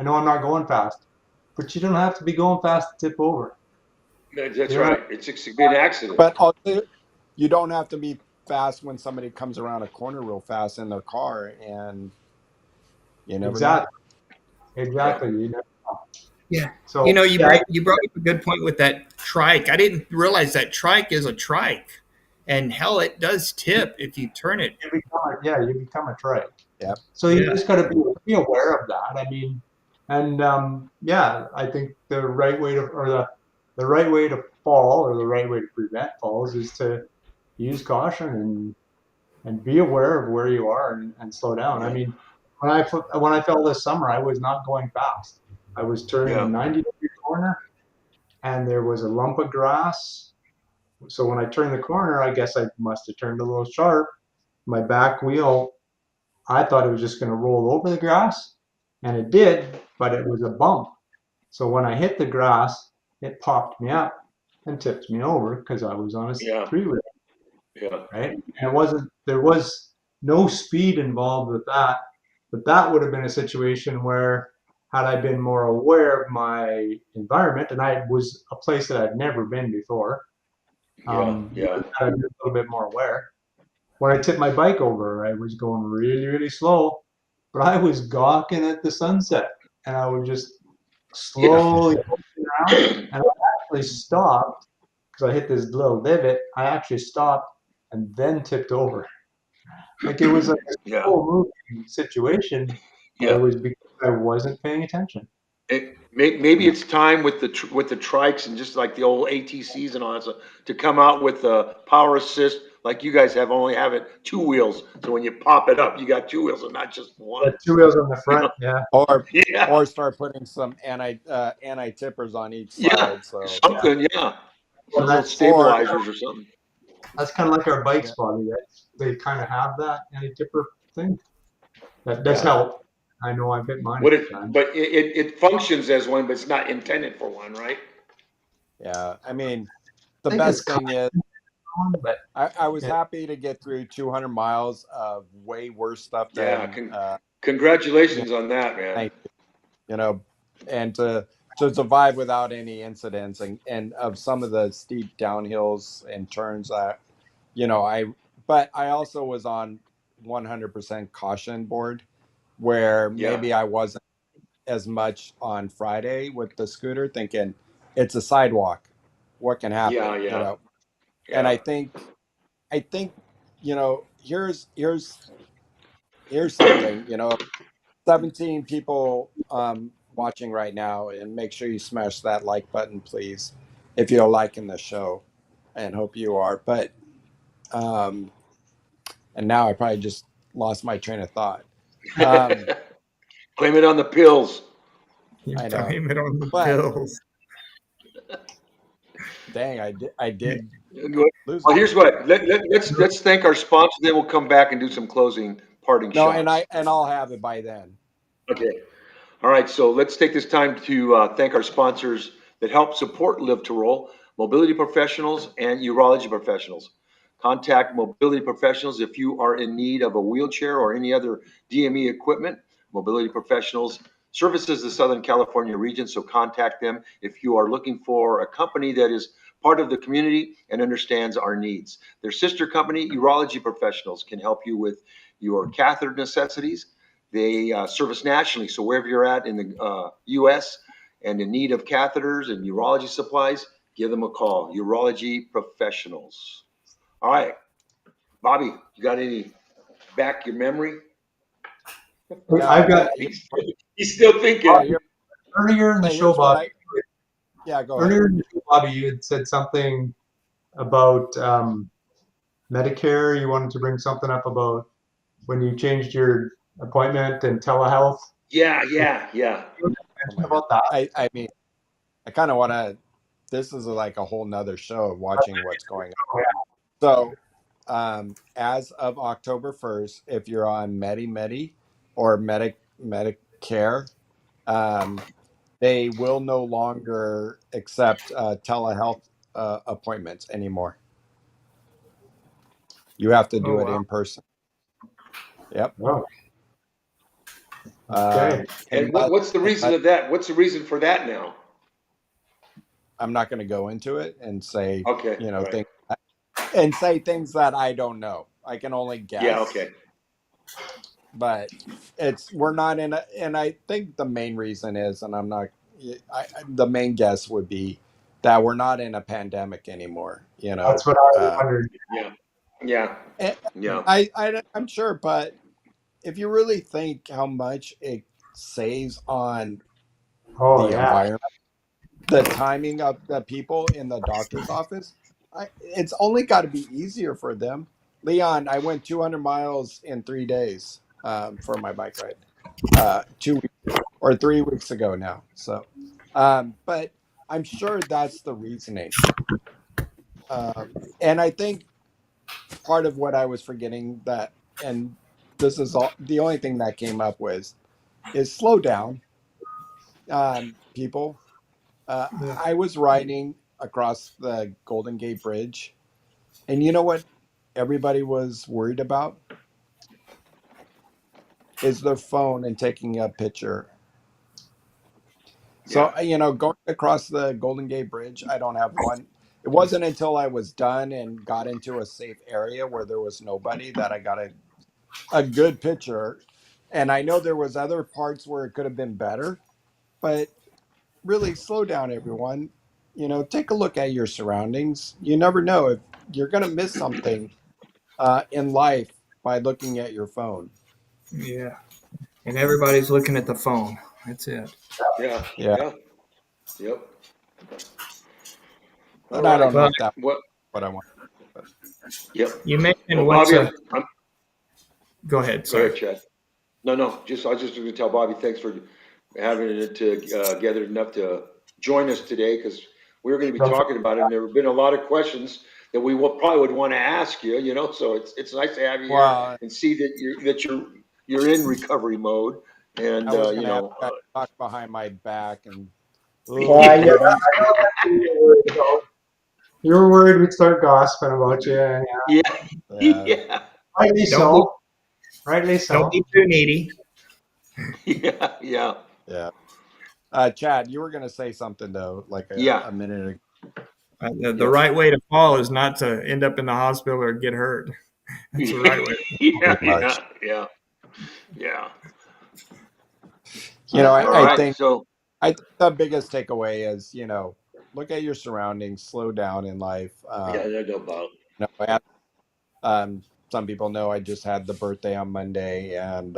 I know I'm not going fast. But you don't have to be going fast to tip over. You that's don't have right. It could be an accident. but also, you don't have to be fast when somebody comes around a corner real fast in their car, and you never know. exactly, Yeah, exactly. You know. Yeah. So You yeah, you brought up a good point with that trike. I didn't realize that trike is a trike. And hell, it does tip if you turn it. you become a trike. Yeah. So you Yeah. just got to be aware of that. I mean, and yeah, I think the right way to or the right way to fall or the right way to prevent falls is to use caution and be aware of where you are and slow down. I yeah, mean, when I fell this summer, I was not going fast. I was turning a yeah, 90-degree corner, and there was a lump of grass. So when I turned the corner, I guess I must have turned a little sharp. My back wheel, I thought it was just going to roll over the grass, and it did, but it was a bump. So when I hit the grass, it popped me up and tipped me over because I was on a yeah, three-wheel, yeah, right? And there was no speed involved with that, but that would have been a situation where had I been more aware of my environment, and I was a place that I'd never been before, yeah, yeah, had I been a little bit more aware. When I tipped my bike over, I was going really, really slow, but I was gawking at the sunset, and I was just yeah, slowly moving around, and I actually stopped because I hit this little divot. I actually stopped and then tipped over. Like it was like a yeah, slow moving situation, but it yeah. was because I wasn't paying attention. Maybe it's time with the trikes and just like the old ATCs and all that stuff to come out with the power assist, like you guys only have it 2 wheels. So when you pop it up, you got 2 wheels and not just one. The 2 wheels on the You front. know? Yeah. Yeah. Or start putting some anti tippers on each Yeah. side. So Something. Yeah. Some Well, little that's or stabilizers or something. kind of like our bikes, yeah, Bobby. They kind of have that anti-tipper thing. That does Yeah. help. I know I've hit mine a What few it, times. but it functions as one, but it's not intended for one, right? yeah. I mean, I the think it's best kind thing is of, but I was it, happy to get through 200 miles of way worse stuff Yeah. than you know, Congratulations on that, man. thank you know, and to survive without any incidents and of some of the steep downhills and turns that you know I but I also was on 100% caution board where Yeah. maybe I wasn't as much on Friday with the scooter thinking it's a sidewalk, what can Yeah. happen, Yeah. and Yeah. I think here's something, 17 people watching right now, and make sure you smash that like button, please, if you're liking the show, and hope you are. But um, and now I probably just lost my train of thought. Um, Blame it on the pills. You I know, blame it on the but pills. dang, I did lose Well, it. here's what. Let's thank our sponsor. Then we'll come back and do some closing parting No, shots. and I'll have it by then. Okay. All right. So let's take this time to thank our sponsors that help support Live to Roll: mobility professionals and urology professionals. Contact mobility professionals if you are in need of a wheelchair or any other DME equipment. Mobility professionals services the Southern California region, so contact them if you are looking for a company that is part of the community and understands our needs. Their sister company, Urology Professionals, can help you with your catheter necessities. They service nationally, so wherever you're at in the U.S. and in need of catheters and urology supplies, give them a call. Urology Professionals. All right, Bobby, you got any back your memory? I've got He's still thinking. Here, earlier in the show, here's what Bobby. I yeah, go ahead. Earlier in the show, Bobby, you had said something about Medicare. You wanted to bring something up about when you changed your appointment and telehealth. Yeah, yeah, yeah. You Oh mentioned my god, about that. I mean, I kind of want to. This is like a whole nother show of watching what's going on. So, as of October 1st, if you're on Medi or Medicare, um, they will no longer accept telehealth appointments anymore. You have to Oh do it wow. in person. Yep. Oh, okay. And what's the reason of that? What's the reason for that now? I'm not going to go into it and say, Okay, all right. things and say things that I don't know. I can only Yeah, guess, okay. but we're not in a, and I think the main reason is, and I'm not, the main guess would be that we're not in a pandemic anymore, That's what I was uh, wondering. Yeah, yeah, and yeah, I'm sure, but if you really think how much it saves on Oh the yeah. environment, the timing of the people in the doctor's office, it's only got to be easier for them. Leon, I went 200 miles in 3 days for my bike ride, 2 weeks or 3 weeks ago now. So, but I'm sure that's the reasoning. And I think part of what I was forgetting and this is the only thing that came up with, is slow down, people. Yeah. I was riding across the Golden Gate Bridge, and you know what everybody was worried about is their phone and taking a picture. So, yeah, going across the Golden Gate Bridge, I don't have one. It wasn't until I was done and got into a safe area where there was nobody that I got a good picture. And I know there was other parts where it could have been better, but really slow down, everyone. Take a look at your surroundings. You never know if you're going to miss something in life by looking at your phone. Yeah. And everybody's looking at the phone. That's it. yeah, Yeah, yeah, yep. All but I right. don't know Well, if that's Well, what I want. Yep. You mentioned Well, what's Bobby, a. Go ahead. go Sorry. ahead, Chad. No, I was just going to tell Bobby, thanks for having it gathered enough to join us today, because we were going to be talking about it, and there have been a lot of questions that we probably would want to ask you. So it's nice to have you here Well, and see that you're in recovery mode, and I was going to have you guys talk behind my back and. Yeah, yeah, I know that's what you were worried about. You were worried we'd start gossiping about you, and yeah, Yeah. yeah, rightly Don't be, so. Rightly don't so. be too needy. yeah. Yeah. Chad, you were going to say something though, like Yeah. a minute ago. The Yep. right way to fall is not to end up in the hospital or get hurt. That's the right way. Yeah, Pretty much. yeah. You know, All I right. think So the biggest takeaway is, look at your surroundings, slow down in life. yeah, no doubt. And, some people know I just had the birthday on Monday, and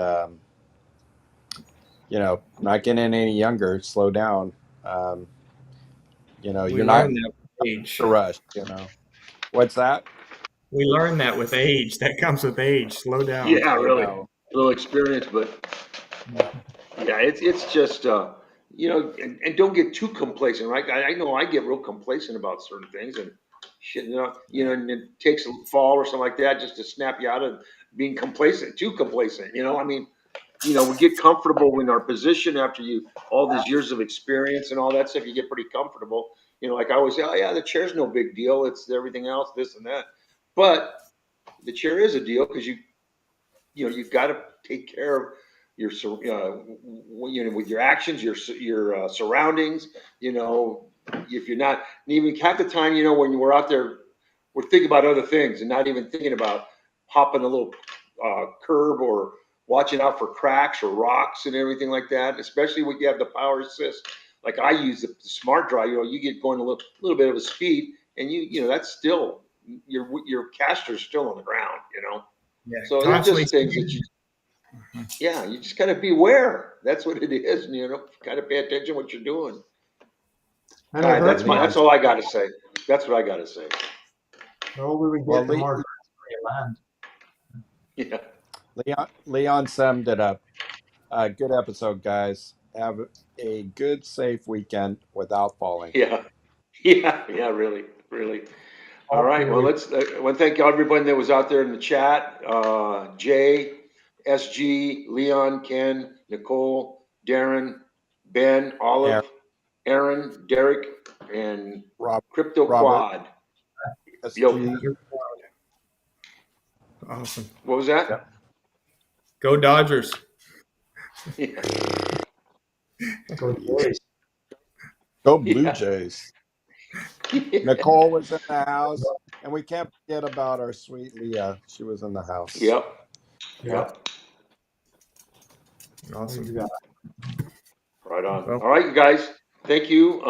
not getting any younger. Slow down. We You're not learn that with age. in a rush. What's that? We learn that with age. That comes with age. Slow down. Yeah, I really. know. A little experience, but yeah, it's just and don't get too complacent, right? I know I get real complacent about certain things, and shit, and it takes a fall or something like that just to snap you out of being complacent, too complacent. I mean, we get comfortable in our position after all these years of experience and all that stuff. You get pretty comfortable. Like I always say, oh yeah, the chair's no big deal. It's everything else, this and that. But the chair is a deal, because you've got to take care of with your actions, your surroundings. If you're not, and even half the time, when we're out there, we're thinking about other things and not even thinking about hopping a little curb or watching out for cracks or rocks and everything like that. Especially when you have the power assist, like I use the smart drive. You get going a little bit of a speed, and that's still your caster's still on the ground. Yeah, So there's constantly. just things that you just gotta beware. That's what it is. Gotta pay attention what you're doing. And All I've right, heard Leon, that's all I gotta say. That's what I gotta say. the older we well, get, the more we land. Yeah, Leon summed it up. Good episode, guys. Have a good, safe weekend without falling. yeah, yeah. Really, really. All right. Well, Hopefully, I want to thank everyone that was out there in the chat. Jay, SG, Leon, Ken, Nicole, Darren, Ben, Aaron, Olive, Aaron, Derek, and Crypto Robert, Quad. Yo, SG. Awesome. what was that? Yep. Go Dodgers. Yeah. go Jays. Go Blue Yeah. Jays. Yeah. Nicole was in the house, and we can't forget about our sweet Leah. She was in the house. Yep. Yeah. Awesome. Right on. Well, All right, you guys. Thank you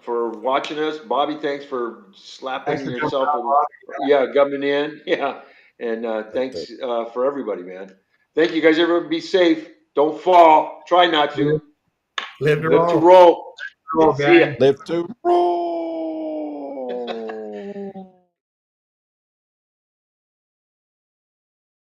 for watching us. Bobby, thanks for slapping Thanks for jumping yourself on, and Bobby. gumming in. Yeah. And thanks for everybody, man. Thank you guys. Everyone be safe. Don't fall. Try not to. live to Live to roll. roll. Roll, See ya. gang. Live to roll.